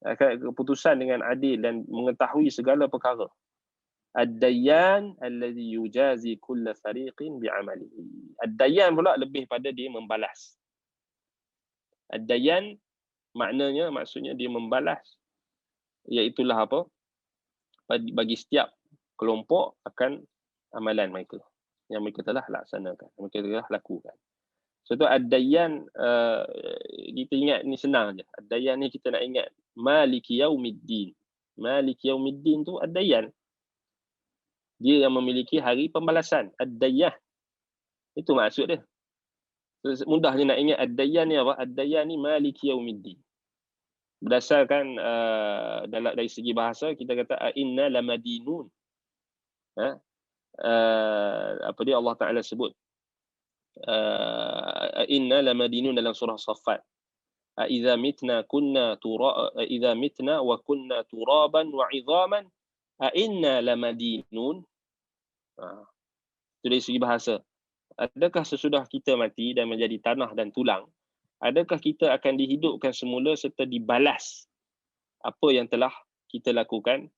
keputusan dengan adil dan mengetahui segala perkara. Ad-dayyan alladhi yujazi kulla fariqin bi'amalihi. Ad-dayyan pula lebih pada dia membalas. Ad-dayyan maksudnya dia membalas, iaitulah apa? Bagi setiap kelompok akan amalan mereka yang mereka telah laksanakan, mereka telah lakukan. So tu ad-dayyan, kita ingat ni senang je. Ad-dayyan ni kita nak ingat maliki yaumiddin. Maliki yaumiddin tu ad-dayyan. Dia yang memiliki hari pembalasan. Ad-dayyah. Itu maksud dia. Mudahnya nak ingat ad-dayyan ni apa? Ad-dayyan ni maliki yaumiddin. Berdasarkan dari segi bahasa, kita kata inna lamadinun. Apa dia Allah Ta'ala sebut? Inna lamadinun dalam surah Saffat. Idza mitna wa kunna turaban wa 'idhaman inna lamadinun. Itu dari segi bahasa. Adakah sesudah kita mati dan menjadi tanah dan tulang, adakah kita akan dihidupkan semula serta dibalas apa yang telah kita lakukan?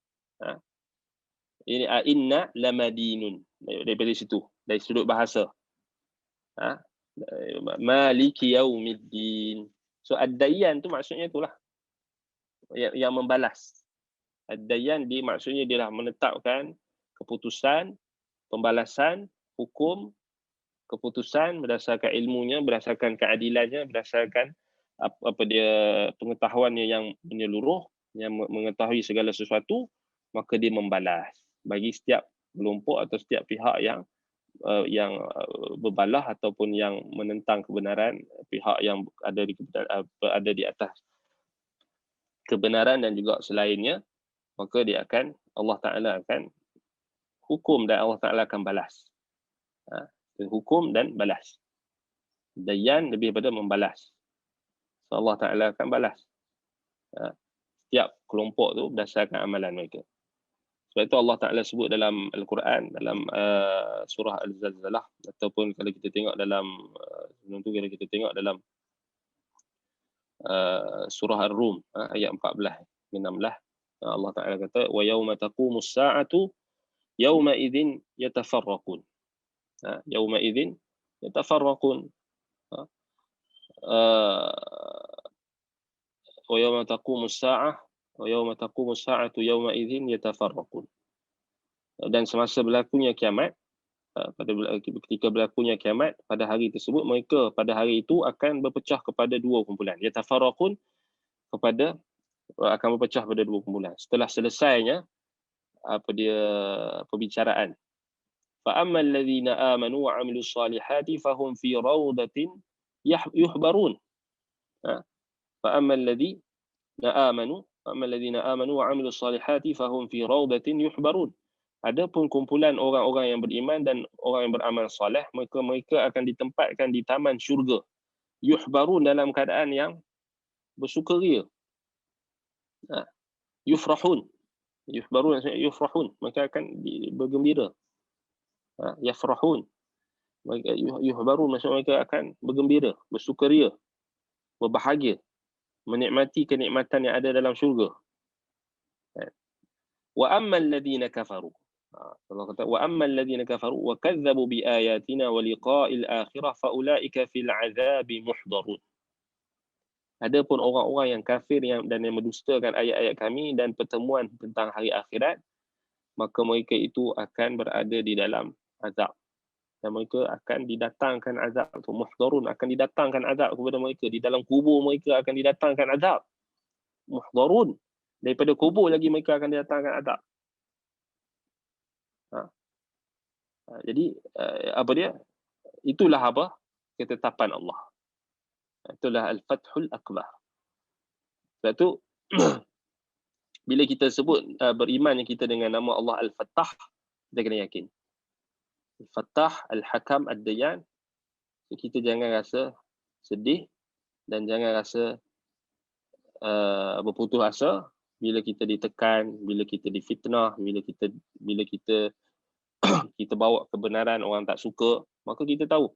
Ini inna lamadinun. Daripada situ, dari sudut bahasa. Maliki yaumiddin. So ad-dayyan tu maksudnya itulah, yang membalas. Ad-dayyan dia maksudnya dia dah menetapkan keputusan, pembalasan, hukum, keputusan berdasarkan ilmunya, berdasarkan keadilannya, berdasarkan apa dia pengetahuannya yang menyeluruh, yang mengetahui segala sesuatu, maka dia membalas bagi setiap kelompok atau setiap pihak yang berbalah ataupun yang menentang kebenaran, pihak yang ada di atas kebenaran dan juga selainnya, maka Allah Ta'ala akan hukum dan Allah Ta'ala akan balas. Hukum dan balas. Dayyan lebih pada membalas. So Allah Ta'ala akan balas setiap kelompok tu berdasarkan amalan mereka. Sebab itu Allah Ta'ala sebut dalam Al-Quran, dalam surah Al-Zalzalah, ataupun kalau kita tengok dalam kalau kita tengok dalam surah Ar-Rum, ayat 14 dan 16, Allah Ta'ala kata, wa yawma taqumus sa'atu yawma idzin yatafarraqun. Yawma idzin yatafarraqun. Wa yawma taqumus sa'ah wa yawma taqumus sa'atu yawma idzin yatafarraqun. Dan semasa berlakunya kiamat, ketika berlakunya kiamat pada hari tersebut, mereka pada hari itu akan berpecah kepada dua kumpulan. Yatafarraqun akan berpecah pada dua kumpulan. Setelah selesainya perbicaraan, فأما الذين آمنوا وعملوا الصالحات فهم في روضة يحبرون. فأما الذين آمنوا وعملوا الصالحات فهم في روضة يحبرون. Adapun kumpulan orang-orang yang beriman dan orang yang beramal soleh, mereka akan ditempatkan di taman syurga. Yuhbarun, dalam keadaan yang bersukaria. Yufrahun. Yuhbarun, yufrahun. Mereka akan bergembira. Yafrahun. Yuhbarun, maksudnya mereka akan bergembira, bersukaria, berbahagia, menikmati kenikmatan yang ada dalam syurga. Wa ammal ladina kafaru. Allah kata wa ammal ladina kafaru wa kadzabu bi ayatina wa liqa'il akhirah fa ulaika fil 'adzabi muhdarun. Adapun orang-orang yang kafir dan yang mendustakan ayat-ayat kami dan pertemuan tentang hari akhirat, maka mereka itu akan berada di dalam azab. Dan mereka akan didatangkan azab. Muhdarun, akan didatangkan azab kepada mereka. Di dalam kubur mereka akan didatangkan azab. Muhdarun. Daripada kubur lagi mereka akan didatangkan azab. Jadi apa dia? Itulah apa? Ketetapan Allah. Itulah Al-Fathul Akbar. Sebab tu bila kita sebut beriman kita dengan nama Allah Al-Fattah, kita kena yakin. Al-Fattah, Al-Hakam, Ad-Dayan. Kita jangan rasa sedih dan jangan rasa berputus asa bila kita ditekan, bila kita difitnah, bila kita kita bawa kebenaran, orang tak suka, maka kita tahu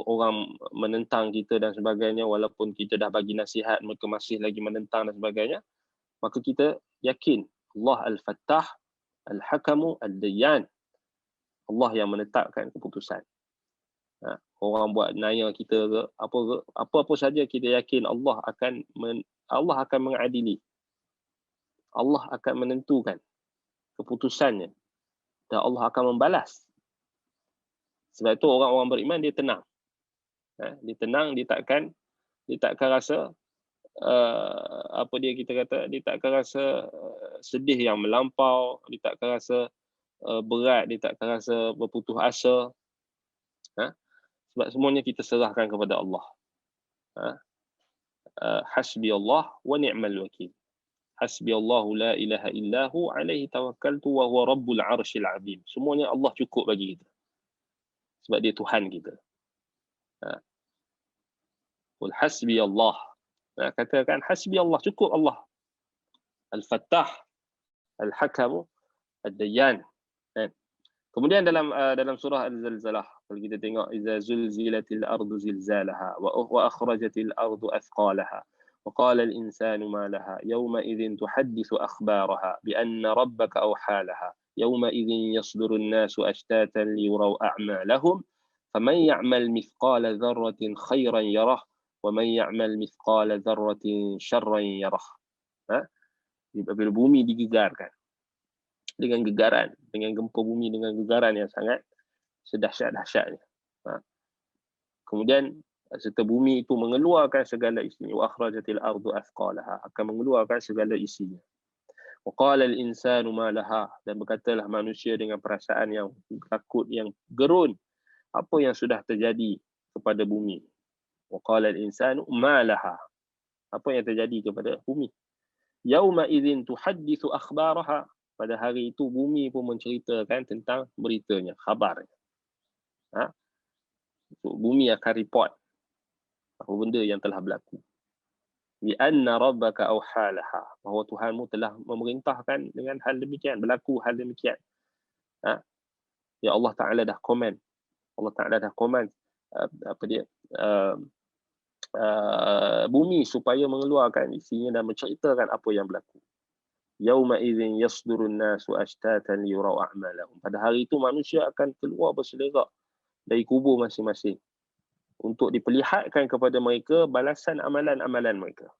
orang menentang kita dan sebagainya, walaupun kita dah bagi nasihat mereka masih lagi menentang dan sebagainya, maka kita yakin Allah Al-Fattah, Al-Hakamu, Ad-Dayan. Allah yang menetapkan keputusan. Orang buat naya kita ke apa-apa saja, kita yakin Allah akan mengadili. Allah akan menentukan keputusannya dan Allah akan membalas. Sebab itu orang-orang beriman dia tenang. Dia tenang, dia takkan rasa dia takkan rasa sedih yang melampau, dia takkan rasa berat, dia takkan rasa berputus asa. Sebab semuanya kita serahkan kepada Allah. Hasbi Allah wa ni'mal wakil. Hasbi Allahu la ilaha illahu alaihi tawakkaltu wa huwa rabbul arshil azim. Semuanya Allah cukup bagi kita. Sebab dia Tuhan kita. Qul hasbi Allah. Katakan hasbi Allah, cukup Allah. Al-Fattah, Al-Hakam, Ad-Dayyan. Kemudian dalam surah Al-Zalzalah, kalau kita tengok, iza zulzilatil ardu zilzalaha wa akhrajatil ardu athqalaha wa qala al-insanu ma laha yawma idzin tuhaddithu akhbaraha bi anna rabbaka awhalaha yawma idzin yasduru an-nasu ashtatan liyuraw a'malahum faman ya'mal mithqala dharratin khairan yarah wa man ya'mal mithqala dharratin syarran yarah. Bila bumi digegarkan dengan gegaran, dengan gempa bumi dengan gegaran yang sangat sedahsyat-dahsyatnya. Kemudian serta bumi itu mengeluarkan segala isinya. Wa akhrajatil ardu athqalaha, akan mengeluarkan segala isinya. Wa qala al-insanu ma laha, dan berkatalah manusia dengan perasaan yang takut, yang gerun, apa yang sudah terjadi kepada bumi. Wa qala al-insanu ma laha, apa yang terjadi kepada bumi. Yauma idzin tuhaddithu akhbaraha, pada hari itu bumi pun menceritakan tentang beritanya, khabarnya. Bumi akan report apa benda yang telah berlaku. Bi anna rabbaka awhalaha, bahawa Tuhanmu telah memerintahkan dengan hal demikian, berlaku hal demikian. Ya Allah Ta'ala dah komen. Allah Ta'ala dah komen bumi supaya mengeluarkan isinya dan menceritakan apa yang berlaku. Yauma idzin yasdurun nasu ashtatan liyuraw a'malahum. Pada hari itu manusia akan keluar berselerak dari kubur masing-masing untuk diperlihatkan kepada mereka balasan amalan-amalan mereka.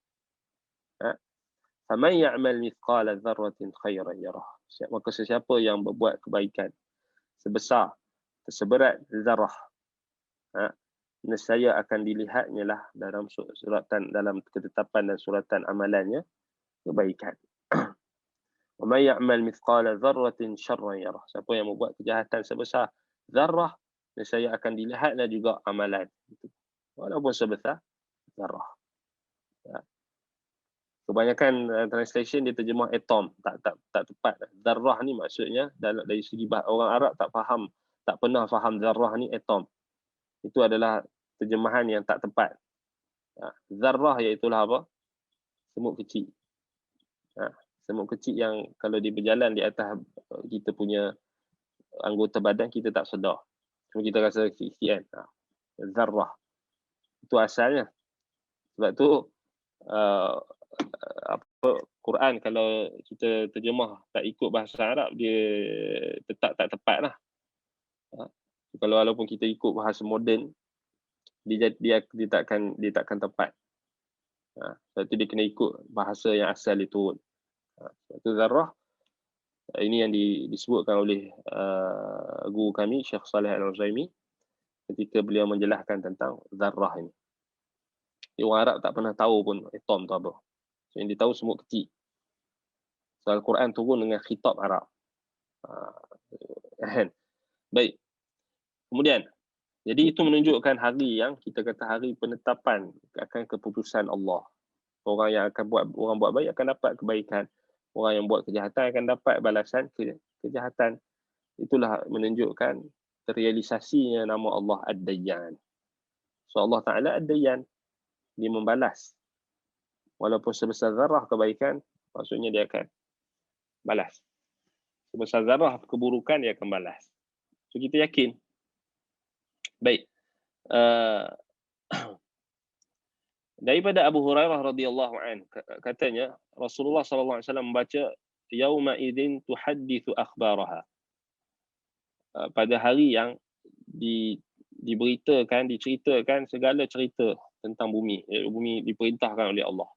Faman ya'mal mithqala dzarratin khairan yarah. Maka sesiapa yang berbuat kebaikan sebesar, terseberat zarah, nescaya akan dilihatnya lah dalam suratan, dalam ketetapan dan suratan amalannya kebaikan. Wa may ya'mal mithqala dzarratin syarran yarah. Siapa yang membuat kejahatan sebesar zarrah, nescaya akan dilihatnya juga amalan itu. Walaupun sebesar zarrah. Ya. Kebanyakan translation dia terjemah atom, tak tepat. Zarrah ni maksudnya dari segi orang Arab tak faham, tak pernah faham zarrah ni atom. Itu adalah terjemahan yang tak tepat. Zarrah iaitu apa? Semut kecil. Semut kecil yang kalau dia berjalan di atas kita punya anggota badan, kita tak sedar. Cuma kita rasa sikit kan. Zarrah. Itu asalnya. Sebab tu Quran kalau kita terjemah tak ikut bahasa Arab, dia tetap tak tepat lah. Kalau walaupun kita ikut bahasa moden, dia takkan tepat. Sebab tu dia kena ikut bahasa yang asal dia turun. Sebab tu zarrah, ini yang disebutkan oleh guru kami Syekh Saleh Al-Uzaimi ketika beliau menjelaskan tentang zarrah ini. Orang Arab tak pernah tahu pun atom tu apa. So, yang dia tahu semut kecil. So, Al-Quran turun dengan khitab Arab. Baik. Kemudian, jadi itu menunjukkan hari yang kita kata hari penetapan akan keputusan Allah. Orang yang akan buat baik akan dapat kebaikan. Orang yang buat kejahatan akan dapat balasan kejahatan. Itulah menunjukkan terrealisasinya nama Allah Ad-Dayyan. So Allah Ta'ala Ad-Dayyan. Dia membalas. Walaupun sebesar zarah kebaikan, maksudnya dia akan balas. Sebesar zarah keburukan, dia akan balas. So kita yakin. Baik. Daripada Abu Hurairah radhiyallahu anhu katanya Rasulullah sallallahu alaihi wasallam membaca yauma idzin tuhaddithu akhbaraha. Pada hari yang diceritakan segala cerita tentang bumi. Bumi diperintahkan oleh Allah.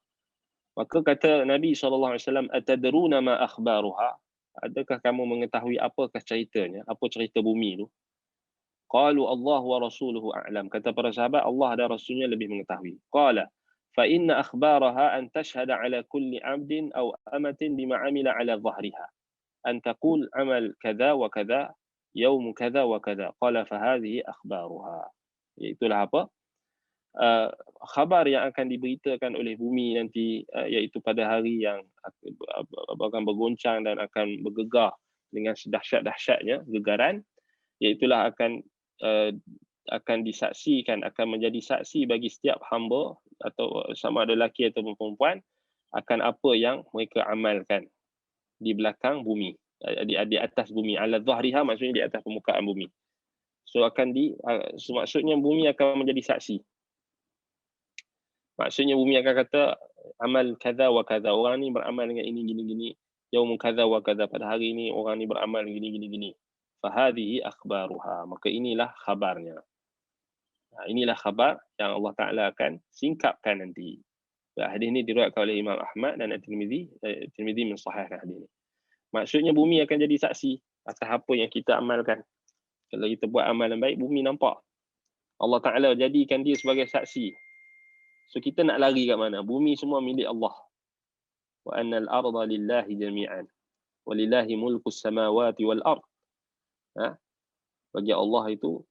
Maka kata Nabi sallallahu alaihi wasallam, atadruna ma akhbaruha? Adakah kamu mengetahui apakah ceritanya? Apa cerita bumi itu? Qalu Allah wa rasuluhu a'lam. Kata para sahabat, Allah dan Rasulnya lebih mengetahui. Qala fa inna akhbaraha an tashhada ala kulli 'abdin aw amatin bima 'amila ala dhahriha. An taqul amal kadza wa kadza yaum kadza wa kadza. Qala fa hadhihi akhbaruha. Itulah apa? Khabar yang akan diberitakan oleh bumi nanti, iaitu pada hari yang akan bergoncang dan akan bergegar dengan sedahsyat-dahsyatnya gegaran, iaitulah akan disaksikan, akan menjadi saksi bagi setiap hamba atau sama ada lelaki atau perempuan akan apa yang mereka amalkan di belakang bumi, di atas bumi. Ala dhahriha maksudnya di atas permukaan bumi. So maksudnya bumi akan menjadi saksi. Maksudnya bumi akan kata amal kadza wa kadza, orang ni beramal dengan ini gini-gini, yaum kadza wa kadza, pada hari ini orang ni beramal gini-gini. Fahadhihi akhbaruha, maka inilah khabarnya. Inilah khabar yang Allah Ta'ala akan singkapkan nanti. Hadis ini diriwayatkan oleh Imam Ahmad dan At-Tirmidzi mensahihkan hadis ini. Maksudnya bumi akan jadi saksi atas apa yang kita amalkan. Kalau kita buat amalan baik, bumi nampak. Allah Ta'ala jadikan dia sebagai saksi. So kita nak lari kat mana? Bumi semua milik Allah. Wa annal arda lillahi jami'an. Wa lillahi mulkus samawati wal ard. Bagi Allah itu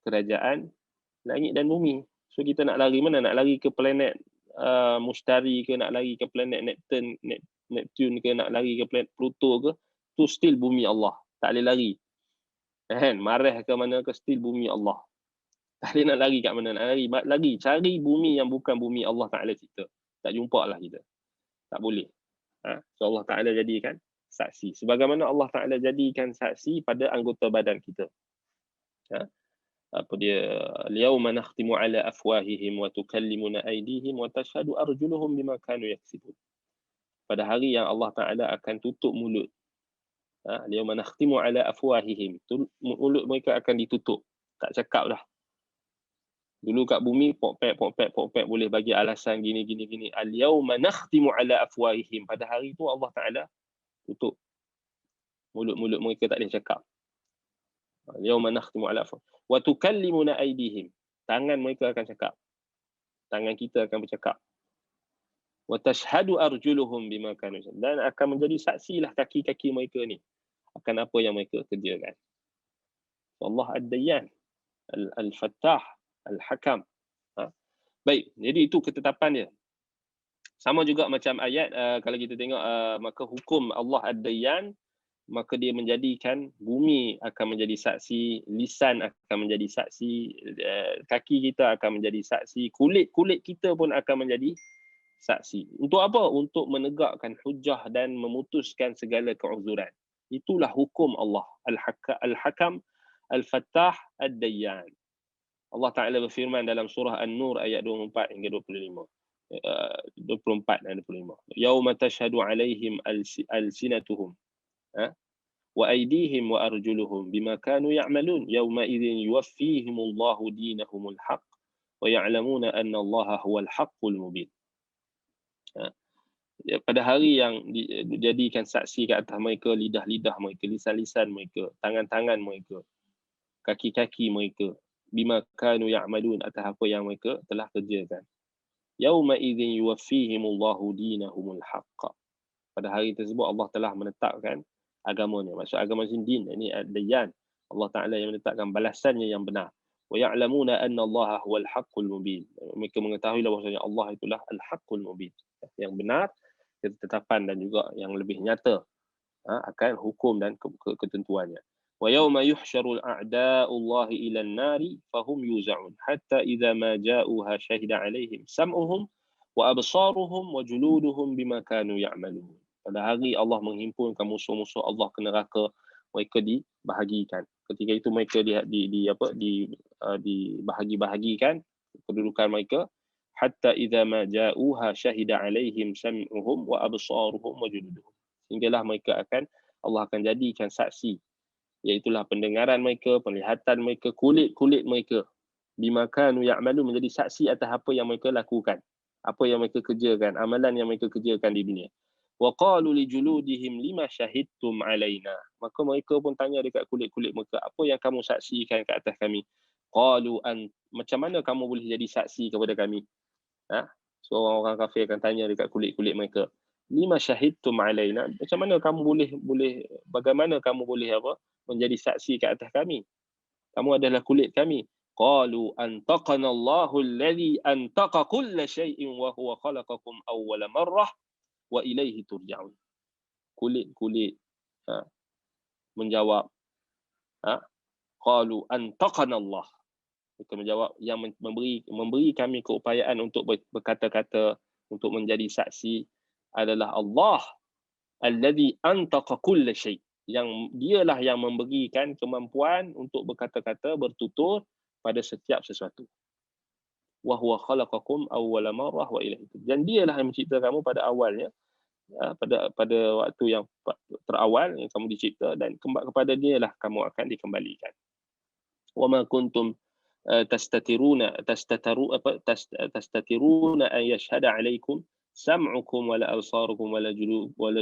kerajaan langit dan bumi. So kita nak lari mana? Nak lari ke planet Mustari ke, nak lari ke planet Neptune ke, nak lari ke planet Pluto ke, tu still bumi Allah. Tak boleh lari. Marah ke mana ke, still bumi Allah. Tak boleh nak lari kat mana, nak lari. Cari bumi yang bukan bumi Allah Ta'ala cipta. Tak jumpa lah kita. Tak boleh. So Allah Ta'ala jadikan saksi. Sebagaimana Allah Ta'ala jadikan saksi pada anggota badan kita. Apa dia? Al-yawma nakhtimu ala afwahihim wa tukallimuna aydihim wa tashhadu arjuluhum bima kanu yaksibun. Pada hari yang Allah Ta'ala akan tutup mulut. Al-yawma nakhtimu ala afwahihim. Mulut mereka akan ditutup. Tak cakap dah. Dulu kat bumi pokpek boleh bagi alasan gini. Al-yawma nakhtimu ala afwahihim. Pada hari itu Allah Ta'ala tutup mulut mereka, tak boleh cakap. Al-yawma nakhtimu ala afwahihim wa tukallimuna aydihim. Tangan mereka akan cakap. Tangan kita akan bercakap. wa tashhadu arjuluhum bima kanu, dan akan menjadi saksilah kaki-kaki mereka ni akan apa yang mereka kerjakan. Allah Ad-Dayyan, Al-Fattah, Al-Hakam. Baik, jadi itu ketetapan dia. Sama juga macam ayat, kalau kita tengok, maka hukum Allah Ad-Dayyan, maka dia menjadikan bumi akan menjadi saksi, lisan akan menjadi saksi, kaki kita akan menjadi saksi, kulit kita pun akan menjadi saksi. Untuk apa? Untuk menegakkan hujah dan memutuskan segala keuzuran. Itulah hukum Allah. Al-Hakam, Al-Fattah, Ad-Dayyan. Allah Ta'ala berfirman dalam surah An-Nur ayat 24 hingga 25. 24 dan 25. Yauma tashhadu alaihim alsinatuhum wa aydihim wa arjuluhum bima kanu ya'malun yauma idzin yuwaffihimullahu dinahumul haqq wa ya'lamuna anna Allaha huwal haqqul mubin. Pada hari yang dijadikan saksi ke atas mereka lidah-lidah mereka, lisan-lisan mereka, tangan-tangan mereka, kaki-kaki mereka, bima kanu ya'malun, atas apa yang mereka telah kerjakan. Yauma idzin yuwaffihimullahu dinahumul haqq. Pada hari tersebut Allah telah menetapkan agamanya. Maksud agama din ini ad-dayyan. Allah Taala yang menetapkan balasannya yang benar. Wa ya'lamuna anna Allaha huwal haqqul mubin. Mereka mengetahui bahwasanya Allah itulah al-haqqul mubin. Yang benar, ketetapan dan juga yang lebih nyata akan hukum dan ketentuannya. Wa yawma yuhsyarul a'da'ullahi ila an-nari fahum yuz'un hatta idza ma ja'uha shahida 'alaihim sam'uhum wa absaruhum wa juluduhum bima kanu ya'malun. Pada hari Allah menghimpunkan musuh-musuh Allah ke neraka, mereka dibahagikan. Ketika itu mereka dibahagi-bahagikan kedudukan mereka, hatta idza ma ja'uha shahida 'alaihim sam'uhum wa absaruhum wa juluduhum. Sehinggalah mereka Allah akan jadikan saksi, iaitulah pendengaran mereka, penglihatan mereka, kulit-kulit mereka, bima kanu ya'malun, menjadi saksi atas apa yang mereka lakukan, apa yang mereka kerjakan, amalan yang mereka kerjakan di dunia. Wa qalu li juludihim lima syahidtum alaina. Maka mereka pun tanya dekat kulit-kulit mereka, apa yang kamu saksikan ke atas kami? Qalu macam mana kamu boleh jadi saksi kepada kami? So orang kafir akan tanya dekat kulit-kulit mereka, lima syahidtum alaina, macam mana kamu boleh bagaimana kamu boleh menjadi saksi ke atas kami? Kamu adalah kulit kami. Qalu antaqana Allahu alladhi antaqa kulla shay'in wa huwa khalaqakum awwala marrah wa ilaihi turja'un. Kulit-kulit menjawab, qalu antaqana Allah. Mereka menjawab, yang memberi kami keupayaan untuk berkata-kata, untuk menjadi saksi adalah Allah alladhi antaqa kulla shay', yang dialah yang memberikan kemampuan untuk berkata-kata, bertutur pada setiap sesuatu. Wa huwa khalaqakum awwala marrah wa ilaihi. Dan dialah yang mencipta kamu pada awalnya, pada waktu yang terawal yang kamu dicipta, dan kepada dialah kamu akan dikembalikan. Wa ma kuntum tastatiruna an yashhada alaikum sam'ukum wala absarukum wala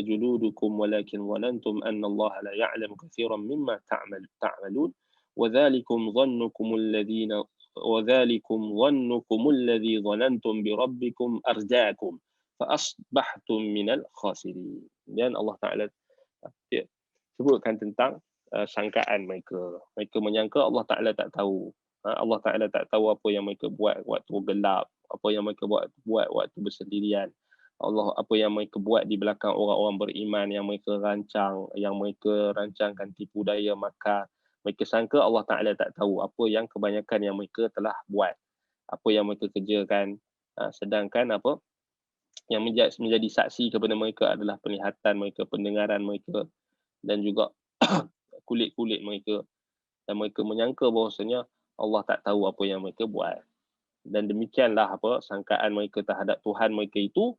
juludukum walakin dhanantum anna Allah la ya'lamu katsiran mimma ta'malun wa dhalikum dhannukum alladhi dhanantum bi rabbikum ardaakum fa asbahtum minal khasirin. Dan Allah Taala sebutkan tentang sangkaan mereka. Mereka menyangka Allah Taala tak tahu. Allah Taala tak tahu apa yang mereka buat waktu gelap, apa yang mereka buat waktu bersendirian. Apa yang mereka buat di belakang orang-orang beriman yang mereka rancangkan tipu daya makar. Mereka sangka Allah Taala tak tahu apa yang kebanyakan yang mereka telah buat, apa yang mereka kerjakan. Sedangkan yang menjadi saksi kepada mereka adalah penglihatan mereka, pendengaran mereka, dan juga kulit-kulit mereka. Dan mereka menyangka bahawasanya Allah tak tahu apa yang mereka buat. Dan demikianlah sangkaan mereka terhadap Tuhan mereka itu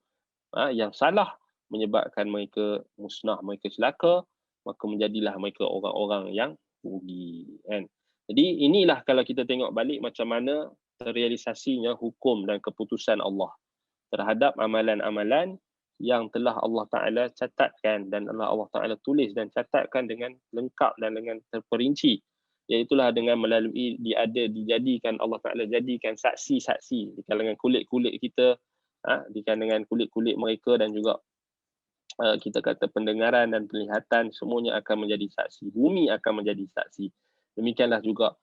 yang salah, menyebabkan mereka musnah, mereka celaka, maka menjadilah mereka orang-orang yang rugi, kan? Jadi inilah kalau kita tengok balik macam mana terrealisasinya hukum dan keputusan Allah terhadap amalan-amalan yang telah Allah Ta'ala catatkan dan Allah Ta'ala tulis dan catatkan dengan lengkap dan dengan terperinci, iaitulah dengan melalui dijadikan Allah Ta'ala jadikan saksi-saksi di kalangan kulit-kulit kita, dengan kulit-kulit mereka dan juga kita kata pendengaran dan penglihatan, semuanya akan menjadi saksi. Bumi akan menjadi saksi. Demikianlah juga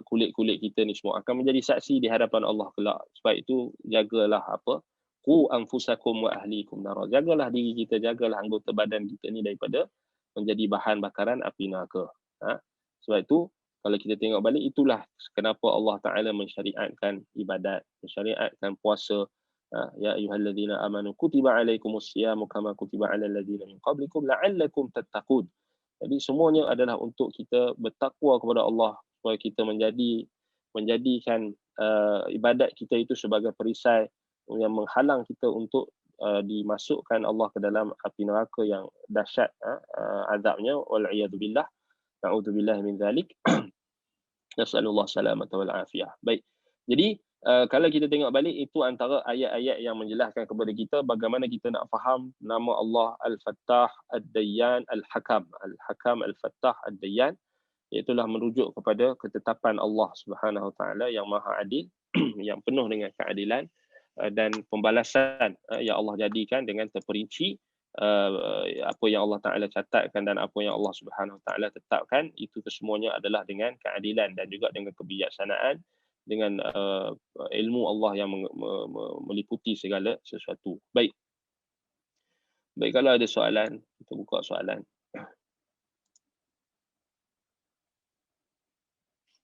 kulit-kulit kita ni semua akan menjadi saksi di hadapan Allah kelak. Sebab itu jagalah qu anfusakum wa ahlikum nar. Jagalah diri kita, jagalah anggota badan kita ni daripada menjadi bahan bakaran api neraka. Sebab itu kalau kita tengok balik, itulah kenapa Allah Ta'ala mensyariatkan ibadat, mensyariatkan puasa. Ya ayyuhalladzina amanu kutiba alaikumus siyamu kama kutiba alal ladzina min qablikum la'allakum tattaqun. Jadi semuanya adalah untuk kita bertakwa kepada Allah, supaya kita menjadikan ibadat kita itu sebagai perisai yang menghalang kita untuk dimasukkan Allah ke dalam api neraka yang dahsyat azabnya, wal iyad billah, na'udzubillah min zalik. Nasallallahu salamata wal afiyah. Baik. Jadi kalau kita tengok balik, itu antara ayat-ayat yang menjelaskan kepada kita bagaimana kita nak faham nama Allah Al-Fattah, Ad-Dayyan, Al-Hakam. Al-Hakam, Al-Fattah, Ad-Dayyan, iaitulah merujuk kepada ketetapan Allah Subhanahu Wa Taala yang Maha Adil, yang penuh dengan keadilan dan pembalasan yang Allah jadikan dengan terperinci. Apa yang Allah Ta'ala catatkan dan apa yang Allah Subhanahu Wa Ta'ala tetapkan, itu kesemuanya adalah dengan keadilan dan juga dengan kebijaksanaan, dengan ilmu Allah yang meliputi segala sesuatu. Baik, kalau ada soalan, kita buka soalan.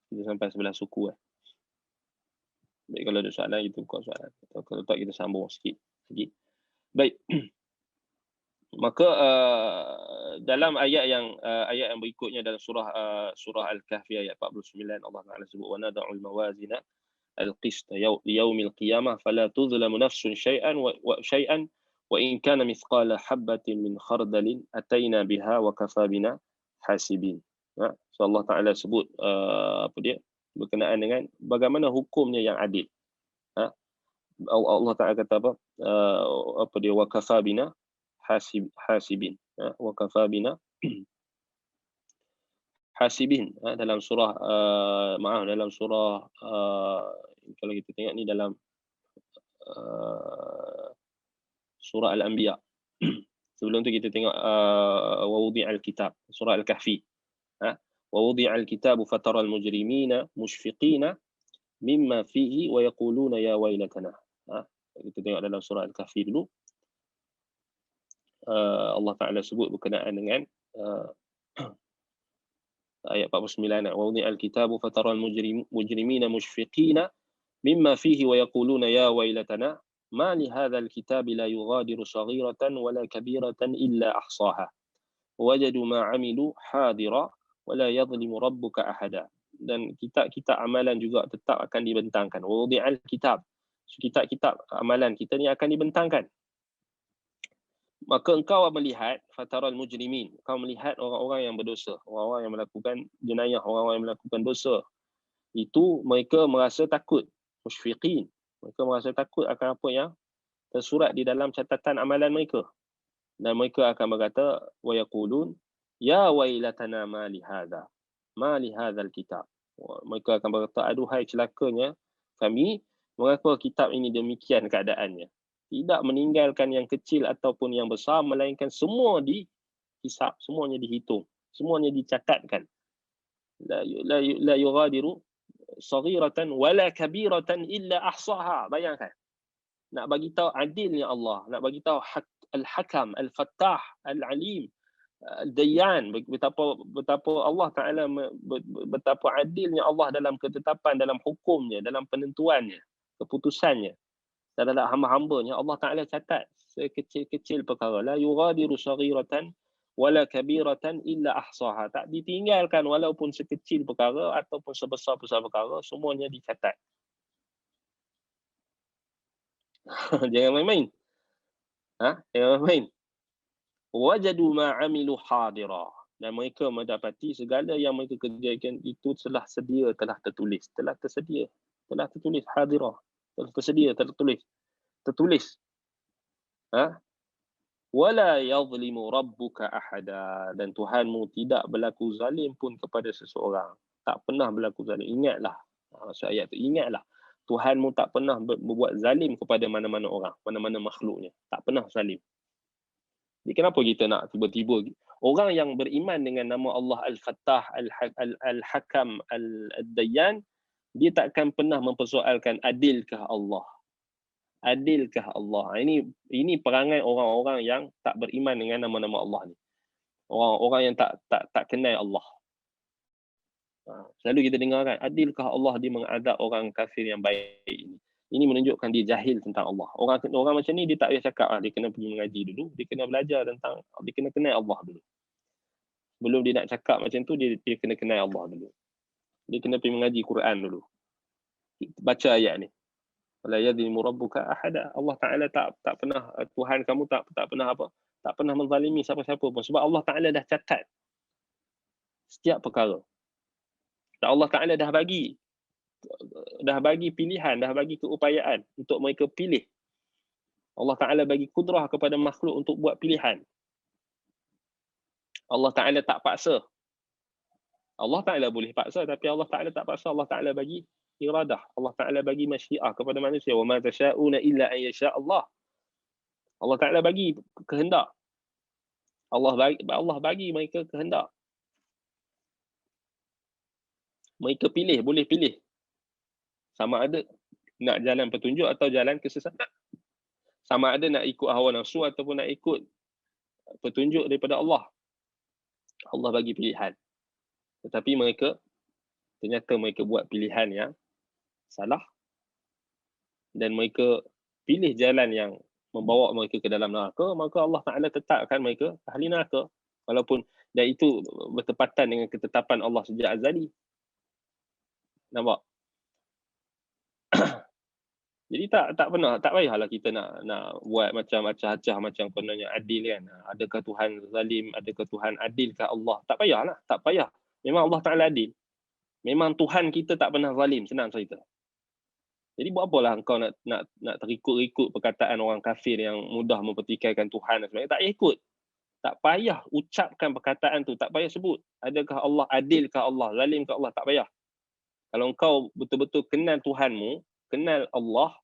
Kita sampai sebelah suku. Baik, kalau ada soalan, kita buka soalan. Kalau tak, kita sambung sikit lagi. Baik. Maka dalam ayat yang berikutnya dalam surah Al-Kahfi ayat 49, Allah Taala sebut wa nad'ul mawazina al-qist yaumil qiyamah fala tuzlamu nafsun syai'an wa in kana mithqala habatin min khardalin ataina biha wa kafa bina hasibin. So Allah Taala sebut berkenaan dengan bagaimana hukumnya yang adil. Allah Taala kata wa kafa bina hasibin, wa kafa bina hasibin. Dalam surah dalam surah kalau kita tengok ni dalam surah Al-Anbiya. Sebelum tu kita tengok wa wudi'al kitab, surah Al-Kahfi. Wa wudi'al kitabu fataral mujrimina mushfiqina mimma fihi wa yaquluna ya wailatana. Kita tengok dalam surah Al-Kahfi dulu. Allah Ta'ala sebut berkenaan dengan ayat 49, wa wudi'al kitabu fataral mujrimina mushfiqina mimma fihi wa yaquluna ya wailatana ma li hadzal kitabi la yughadiru saghiratan wala kabiratan illa ahsaha wajadu ma 'amilu hadira wala yadhlimu rabbuka ahada. Dan kitab-kitab amalan juga tetap akan dibentangkan. Wa wudi'al kitab, kitab-kitab amalan kita ni akan dibentangkan. Maka engkau melihat fataral mujrimin, engkau melihat orang-orang yang berdosa, orang-orang yang melakukan jenayah, orang-orang yang melakukan dosa. Itu mereka merasa takut, musyfiqin. Mereka merasa takut akan apa yang tersurat di dalam catatan amalan mereka. Dan mereka akan berkata wa yaqulun ya wailatana ma li hadzal kitab. Mereka akan berkata, aduhai celakanya kami, mengapa kitab ini demikian keadaannya. Tidak meninggalkan yang kecil ataupun yang besar, melainkan semua dihisab, semuanya dihitung, semuanya dicatatkan. La yughadiru saghiratan wala kabiratan illa ahsaha. Bayangkan, nak bagi tahu adilnya Allah, nak bagi tahu Al-Hakam, Al-Fattah, Al-Alim, Al-Dayyan, betapa Allah Ta'ala, betapa adilnya Allah dalam ketetapan, dalam hukumnya, dalam penentuannya, keputusannya. Terhadap hamba-hambanya, Allah Ta'ala catat sekecil-kecil perkara. La yughadiru saghiratan wala kabiratan illa ahsaha. Tak ditinggalkan walaupun sekecil perkara ataupun sebesar-besar perkara, semuanya dicatat. Jangan main-main. Jangan main-main. Wajadu ma 'amilu hadira. Dan mereka mendapati segala yang mereka kerjakan itu telah tertulis. Telah tertulis hadira. Tersedia, tertulis. Wala yadhlimu rabbuka ahada. Dan Tuhanmu tidak berlaku zalim pun kepada seseorang. Tak pernah berlaku zalim. Ingatlah. Maksud ayat tu, ingatlah. Tuhanmu tak pernah berbuat zalim kepada mana-mana orang, mana-mana makhluknya. Tak pernah zalim. Jadi kenapa kita nak tiba-tiba orang yang beriman dengan nama Allah Al-Fattah, Al-Hakam, Al-Dayyan, dia takkan pernah mempersoalkan adilkah Allah? Adilkah Allah? Ini perangai orang-orang yang tak beriman dengan nama-nama Allah ni. Orang-orang yang tak kenal Allah. Selalu kita dengar kan, adilkah Allah dia mengadab orang kafir yang baik ini. Ini menunjukkan dia jahil tentang Allah. Orang macam ni dia tak payah cakap, dia kena pergi mengaji dulu, dia kena belajar tentang, dia kena kenal Allah dulu. Sebelum dia nak cakap macam tu, dia kena kenal Allah dulu. Dia kena pergi mengaji Quran dulu. Baca ayat ni. La yadhimu rabbuka ahada. Allah Taala tak pernah, Tuhan kamu tak pernah apa? Tak pernah menzalimi siapa-siapa pun, sebab Allah Taala dah catat setiap perkara. Dan Allah Taala dah bagi pilihan, dah bagi keupayaan untuk mereka pilih. Allah Taala bagi kudrah kepada makhluk untuk buat pilihan. Allah Taala tak paksa. Allah Taala boleh paksa, tapi Allah Taala tak paksa. Allah Taala bagi iradah. Allah Taala bagi masyiah kepada manusia. Wa ma tasyauna illa an yasha Allah. Allah Taala bagi kehendak. Allah bagi mereka kehendak. Mereka pilih, boleh pilih. Sama ada nak jalan petunjuk atau jalan kesesatan. Sama ada nak ikut hawa nafsu ataupun nak ikut petunjuk daripada Allah. Allah bagi pilihan. Tetapi ternyata mereka buat pilihan yang salah. Dan mereka pilih jalan yang membawa mereka ke dalam neraka, maka Allah Ta'ala tetapkan mereka ahli neraka. Walaupun, dan itu bertepatan dengan ketetapan Allah sejak azali. Nampak? Jadi tak payahlah kita nak buat macam acah-acah macam kononnya adil kan. Adakah Tuhan zalim, adakah Tuhan adilkah Allah? Tak payahlah, tak payah. Memang Allah Taala adil. Memang Tuhan kita tak pernah zalim, senang cerita. Jadi buat apalah engkau nak terikut-ikut perkataan orang kafir yang mudah mempertikaikan Tuhan dan sebagainya. Tak payah ikut. Tak payah ucapkan perkataan tu, tak payah sebut. Adakah Allah adilkah Allah, zalimkah Allah, tak payah. Kalau engkau betul-betul kenal Tuhanmu, kenal Allah,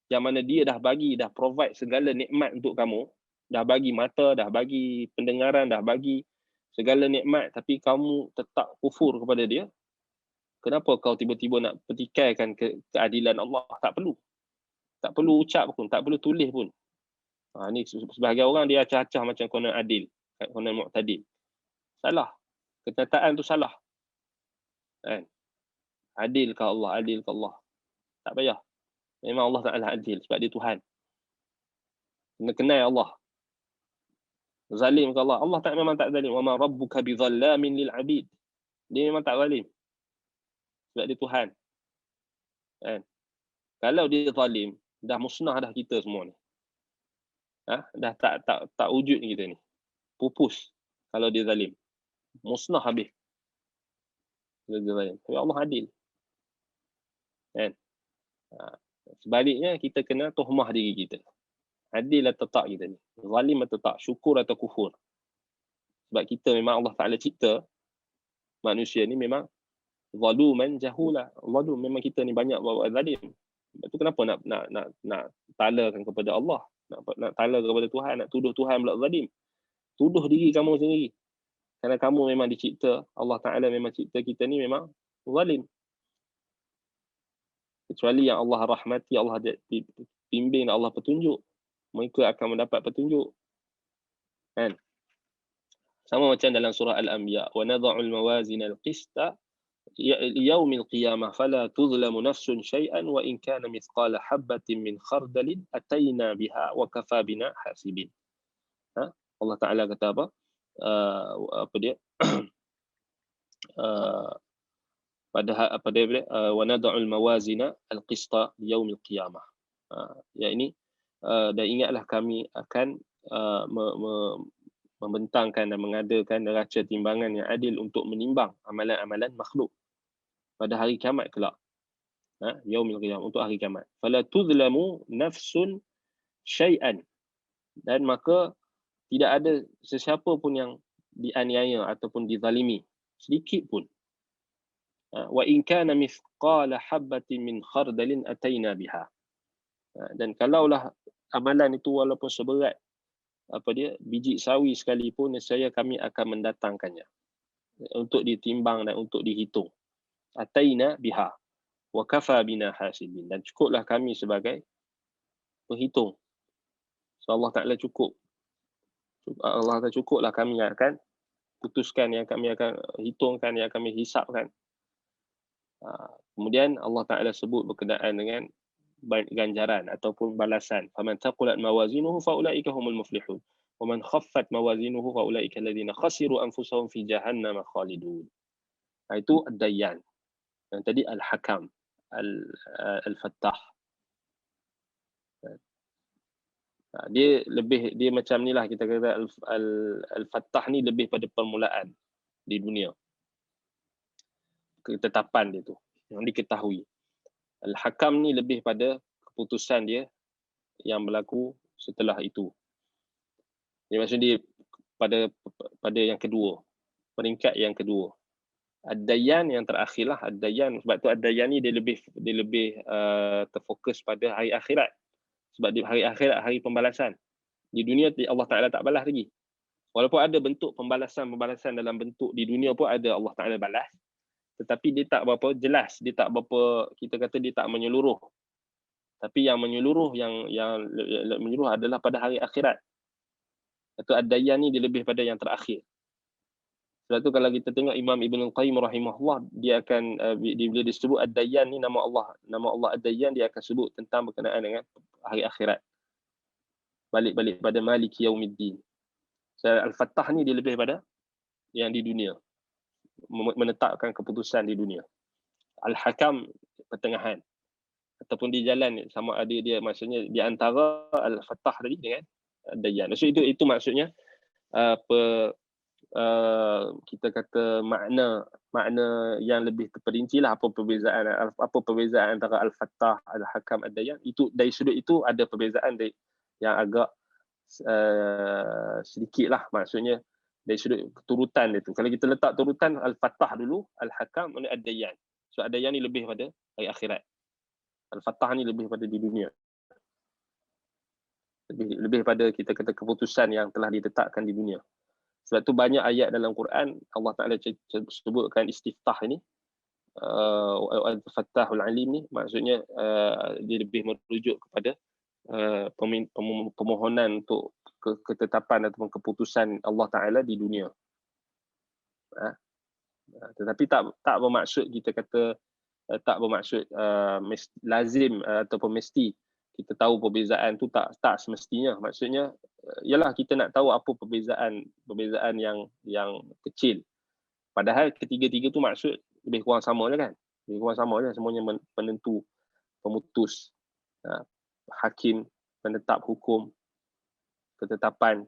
yang mana dia dah provide segala nikmat untuk kamu, dah bagi mata, dah bagi pendengaran, dah bagi segala nikmat, tapi kamu tetap kufur kepada dia, kenapa kau tiba-tiba nak pertikaikan keadilan Allah? Tak perlu. Tak perlu ucap pun, tak perlu tulis pun. Ni sebahagian orang dia acah-acah macam konon adil, konon mu'tadil. Salah. Kenyataan tu salah. Kan? Adilkah Allah, adilkah Allah? Tak payah. Memang Allah Ta'ala adil sebab dia Tuhan. Kena kenal Allah. Zalim ke Allah? Allah tak memang tak zalim. Wa ma rabbuka bidhallamin lil abid. Dia memang tak zalim. Sebab dia Tuhan. Kan? Kalau dia zalim, dah musnah dah kita semua ni. Dah tak wujud kita ni. Pupus kalau dia zalim. Musnah habis. Kalau dia zalim. Tapi Allah adil. Kan? Sebaliknya kita kena tuhmah diri kita. Adil atau tak kita ni. Zalim atau tak. Syukur atau kufur. Sebab kita memang Allah Ta'ala cipta manusia ni memang zaluman jahula. Zalum, memang kita ni banyak buat zalim. Sebab tu kenapa nak talakan kepada Allah. Nak tala kepada Tuhan. Nak tuduh Tuhan pula zalim. Tuduh diri kamu sendiri. Kerana kamu memang dicipta. Allah Ta'ala memang cipta kita ni memang zalim. Kecuali yang Allah rahmati, Allah bimbing, Allah petunjuk, mereka akan mendapat petunjuk. Kan? Sama macam dalam surah Al-Anbiya, wa nadha'ul mawazina al-qista liyaumil qiyamah fala tuzlamu nafsun syai'an wa in kana mithqala habatin min khardalin ataina biha wa kafa bina hasibin. Allah Taala kata apa? Apa dia? Pada wa nad'ul mawazina al-qista yaumil qiyamah. Ya ini dan ingatlah kami akan membentangkan dan mengadakan neraca timbangan yang adil untuk menimbang amalan-amalan makhluk pada hari kiamat kelak. Yaumil qiyamah, untuk hari kiamat. Fala tuzlamu nafsun syai'an. Dan maka tidak ada sesiapa pun yang dianiaya ataupun dizalimi sedikit pun. Wa in kana mithqala habatin min khardalin ataina biha. Dan kalaulah amalan itu walaupun seberat biji sawi sekalipun, nescaya kami akan mendatangkannya untuk ditimbang dan untuk dihitung. Ataina biha wa kafa bina hasibin, dan cukuplah kami sebagai penghitung. So Allah Taala cukup. Allah Taala cukuplah kami yang akan putuskan, yang kami akan hitungkan, yang kami hisapkan. Kemudian Allah Taala sebut berkenaan dengan ganjaran ataupun balasan. Faman taqulat mawazinuhu faulaika humul muflihun. Wa man khaffat mawazinuhu faulaika alladhina khasiru anfusahum fi jahannam khalidun. Itu ad-dayyan. Yang tadi al-hakam, al-fattah. Dia macam ni lah, kita kata al-fattah ni lebih pada permulaan di dunia. Ketetapan dia tu yang diketahui. Al-hakam ni lebih pada keputusan dia yang berlaku setelah itu. Dia maksud dia pada yang kedua, peringkat yang kedua. Ad-dayyan yang terakhir lah. Ad-dayyan, sebab tu ad-dayyan ni dia lebih terfokus pada hari akhirat. Sebab di hari akhirat, hari pembalasan. Di dunia Allah Ta'ala tak balas lagi. Walaupun ada bentuk pembalasan dalam bentuk di dunia pun ada Allah Ta'ala balas. Tetapi dia tak berapa jelas, dia tak berapa, kita kata dia tak menyeluruh. Tapi yang menyeluruh, yang menyeluruh adalah pada hari akhirat. Itu ad-dayyan ni dia lebih pada yang terakhir. Sebab tu kalau kita tengok Imam Ibn Al-Qayyim rahimahullah, dia akan bila disebut ad-dayyan ni, nama Allah ad-dayyan, dia akan sebut tentang berkenaan dengan hari akhirat. Balik pada Maliki Yaumiddin. So, Al-Fattah ni dia lebih pada yang di dunia, menetapkan keputusan di dunia. Al-Hakam pertengahan ataupun di jalan, sama ada dia maksudnya di antara Al-Fattah tadi dengan Ad-Dayyan. So itu maksudnya kita kata makna yang lebih terperinci lah, apa perbezaan antara Al-Fattah, Al-Hakam, Ad-Dayyan. Itu dari sudut itu ada perbezaan yang agak sedikit lah, maksudnya dari sudut keturutan dia tu. Kalau kita letak turutan, Al-Fattah dulu, Al-Hakam, kemudian Ad-Dayyan. So Ad-Dayyan ni lebih pada hari akhirat. Al-Fattah ni lebih pada di dunia. Lebih pada kita kata keputusan yang telah ditetapkan di dunia. Sebab tu banyak ayat dalam Quran Allah Ta'ala sebutkan istiftah ini, Al-Fattahul Alim ni, maksudnya dia lebih merujuk kepada permohonan untuk ketetapan ataupun keputusan Allah Ta'ala di dunia. Tetapi tak bermaksud kita kata, tak bermaksud lazim ataupun mesti kita tahu perbezaan tu, tak semestinya. Maksudnya ialah kita nak tahu apa perbezaan yang kecil. Padahal ketiga-tiga tu maksud lebih kurang sama je kan. Lebih kurang sama je, semuanya penentu, pemutus, hakim, penetap hukum, ketetapan,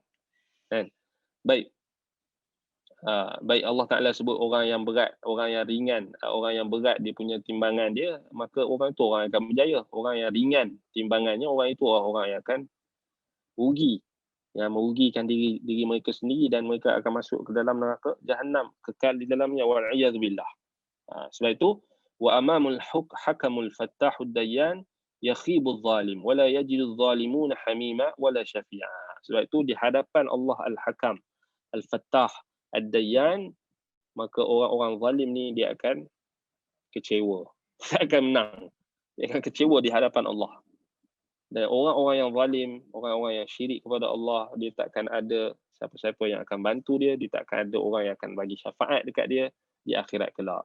kan. Baik. Baik, Allah Ta'ala sebut orang yang berat, orang yang ringan. Orang yang berat dia punya timbangan dia, maka orang itu orang yang akan berjaya. Orang yang ringan timbangannya, orang itu orang yang akan rugi, yang merugikan diri mereka sendiri, dan mereka akan masuk ke dalam neraka Jahannam, kekal di dalamnya, wal'iyadzubillah. Sebab itu, wa amamul hakamul fattahud dayyan yakhibul zalim wala yajidul zalimuna hamima wala syafi'a. Sebab itu di hadapan Allah Al-Hakam, Al-Fattah, Ad-Dayyan, maka orang-orang zalim ni dia akan kecewa. Dia akan menang. Dia akan kecewa di hadapan Allah. Dan orang-orang yang zalim, orang-orang yang syirik kepada Allah, dia takkan ada siapa-siapa yang akan bantu dia, dia takkan ada orang yang akan bagi syafaat dekat dia di akhirat kelak.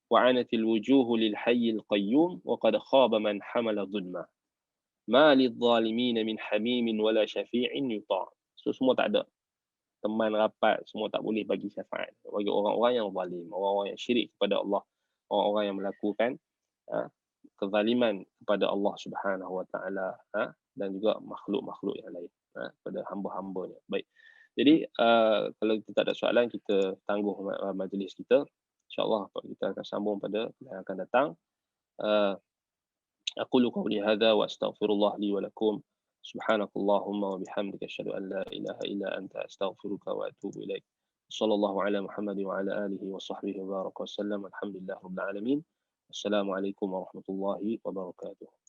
Wa'anatil wujuhu lil hayyil qayyum wa qad khaba man hamala dhulma. Ma lidh-dhalimin min hamimin wala syafi'in yuta'. So semua tak ada. Teman rapat semua tak boleh bagi syafaat bagi orang-orang yang zalim, orang-orang yang syirik kepada Allah, orang-orang yang melakukan kezaliman kepada Allah Subhanahu Wa Taala, dan juga makhluk-makhluk yang lain, pada hamba-hambanya. Baik. Jadi kalau kita tak ada soalan, kita tangguh majlis kita. InsyaAllah kita akan sambung pada yang akan datang. Aqulu qawli hadza wa astaghfirullah li wa lakum. Subhanakallahumma wa bihamdika asyhadu an la ilaha illa anta astaghfiruka wa atubu ilaik. Sallallahu ala Muhammad wa ala alihi wa sahbihi wa baraka wasallam. Alhamdulillah rabbil alamin. Assalamualaikum warahmatullahi wabarakatuh.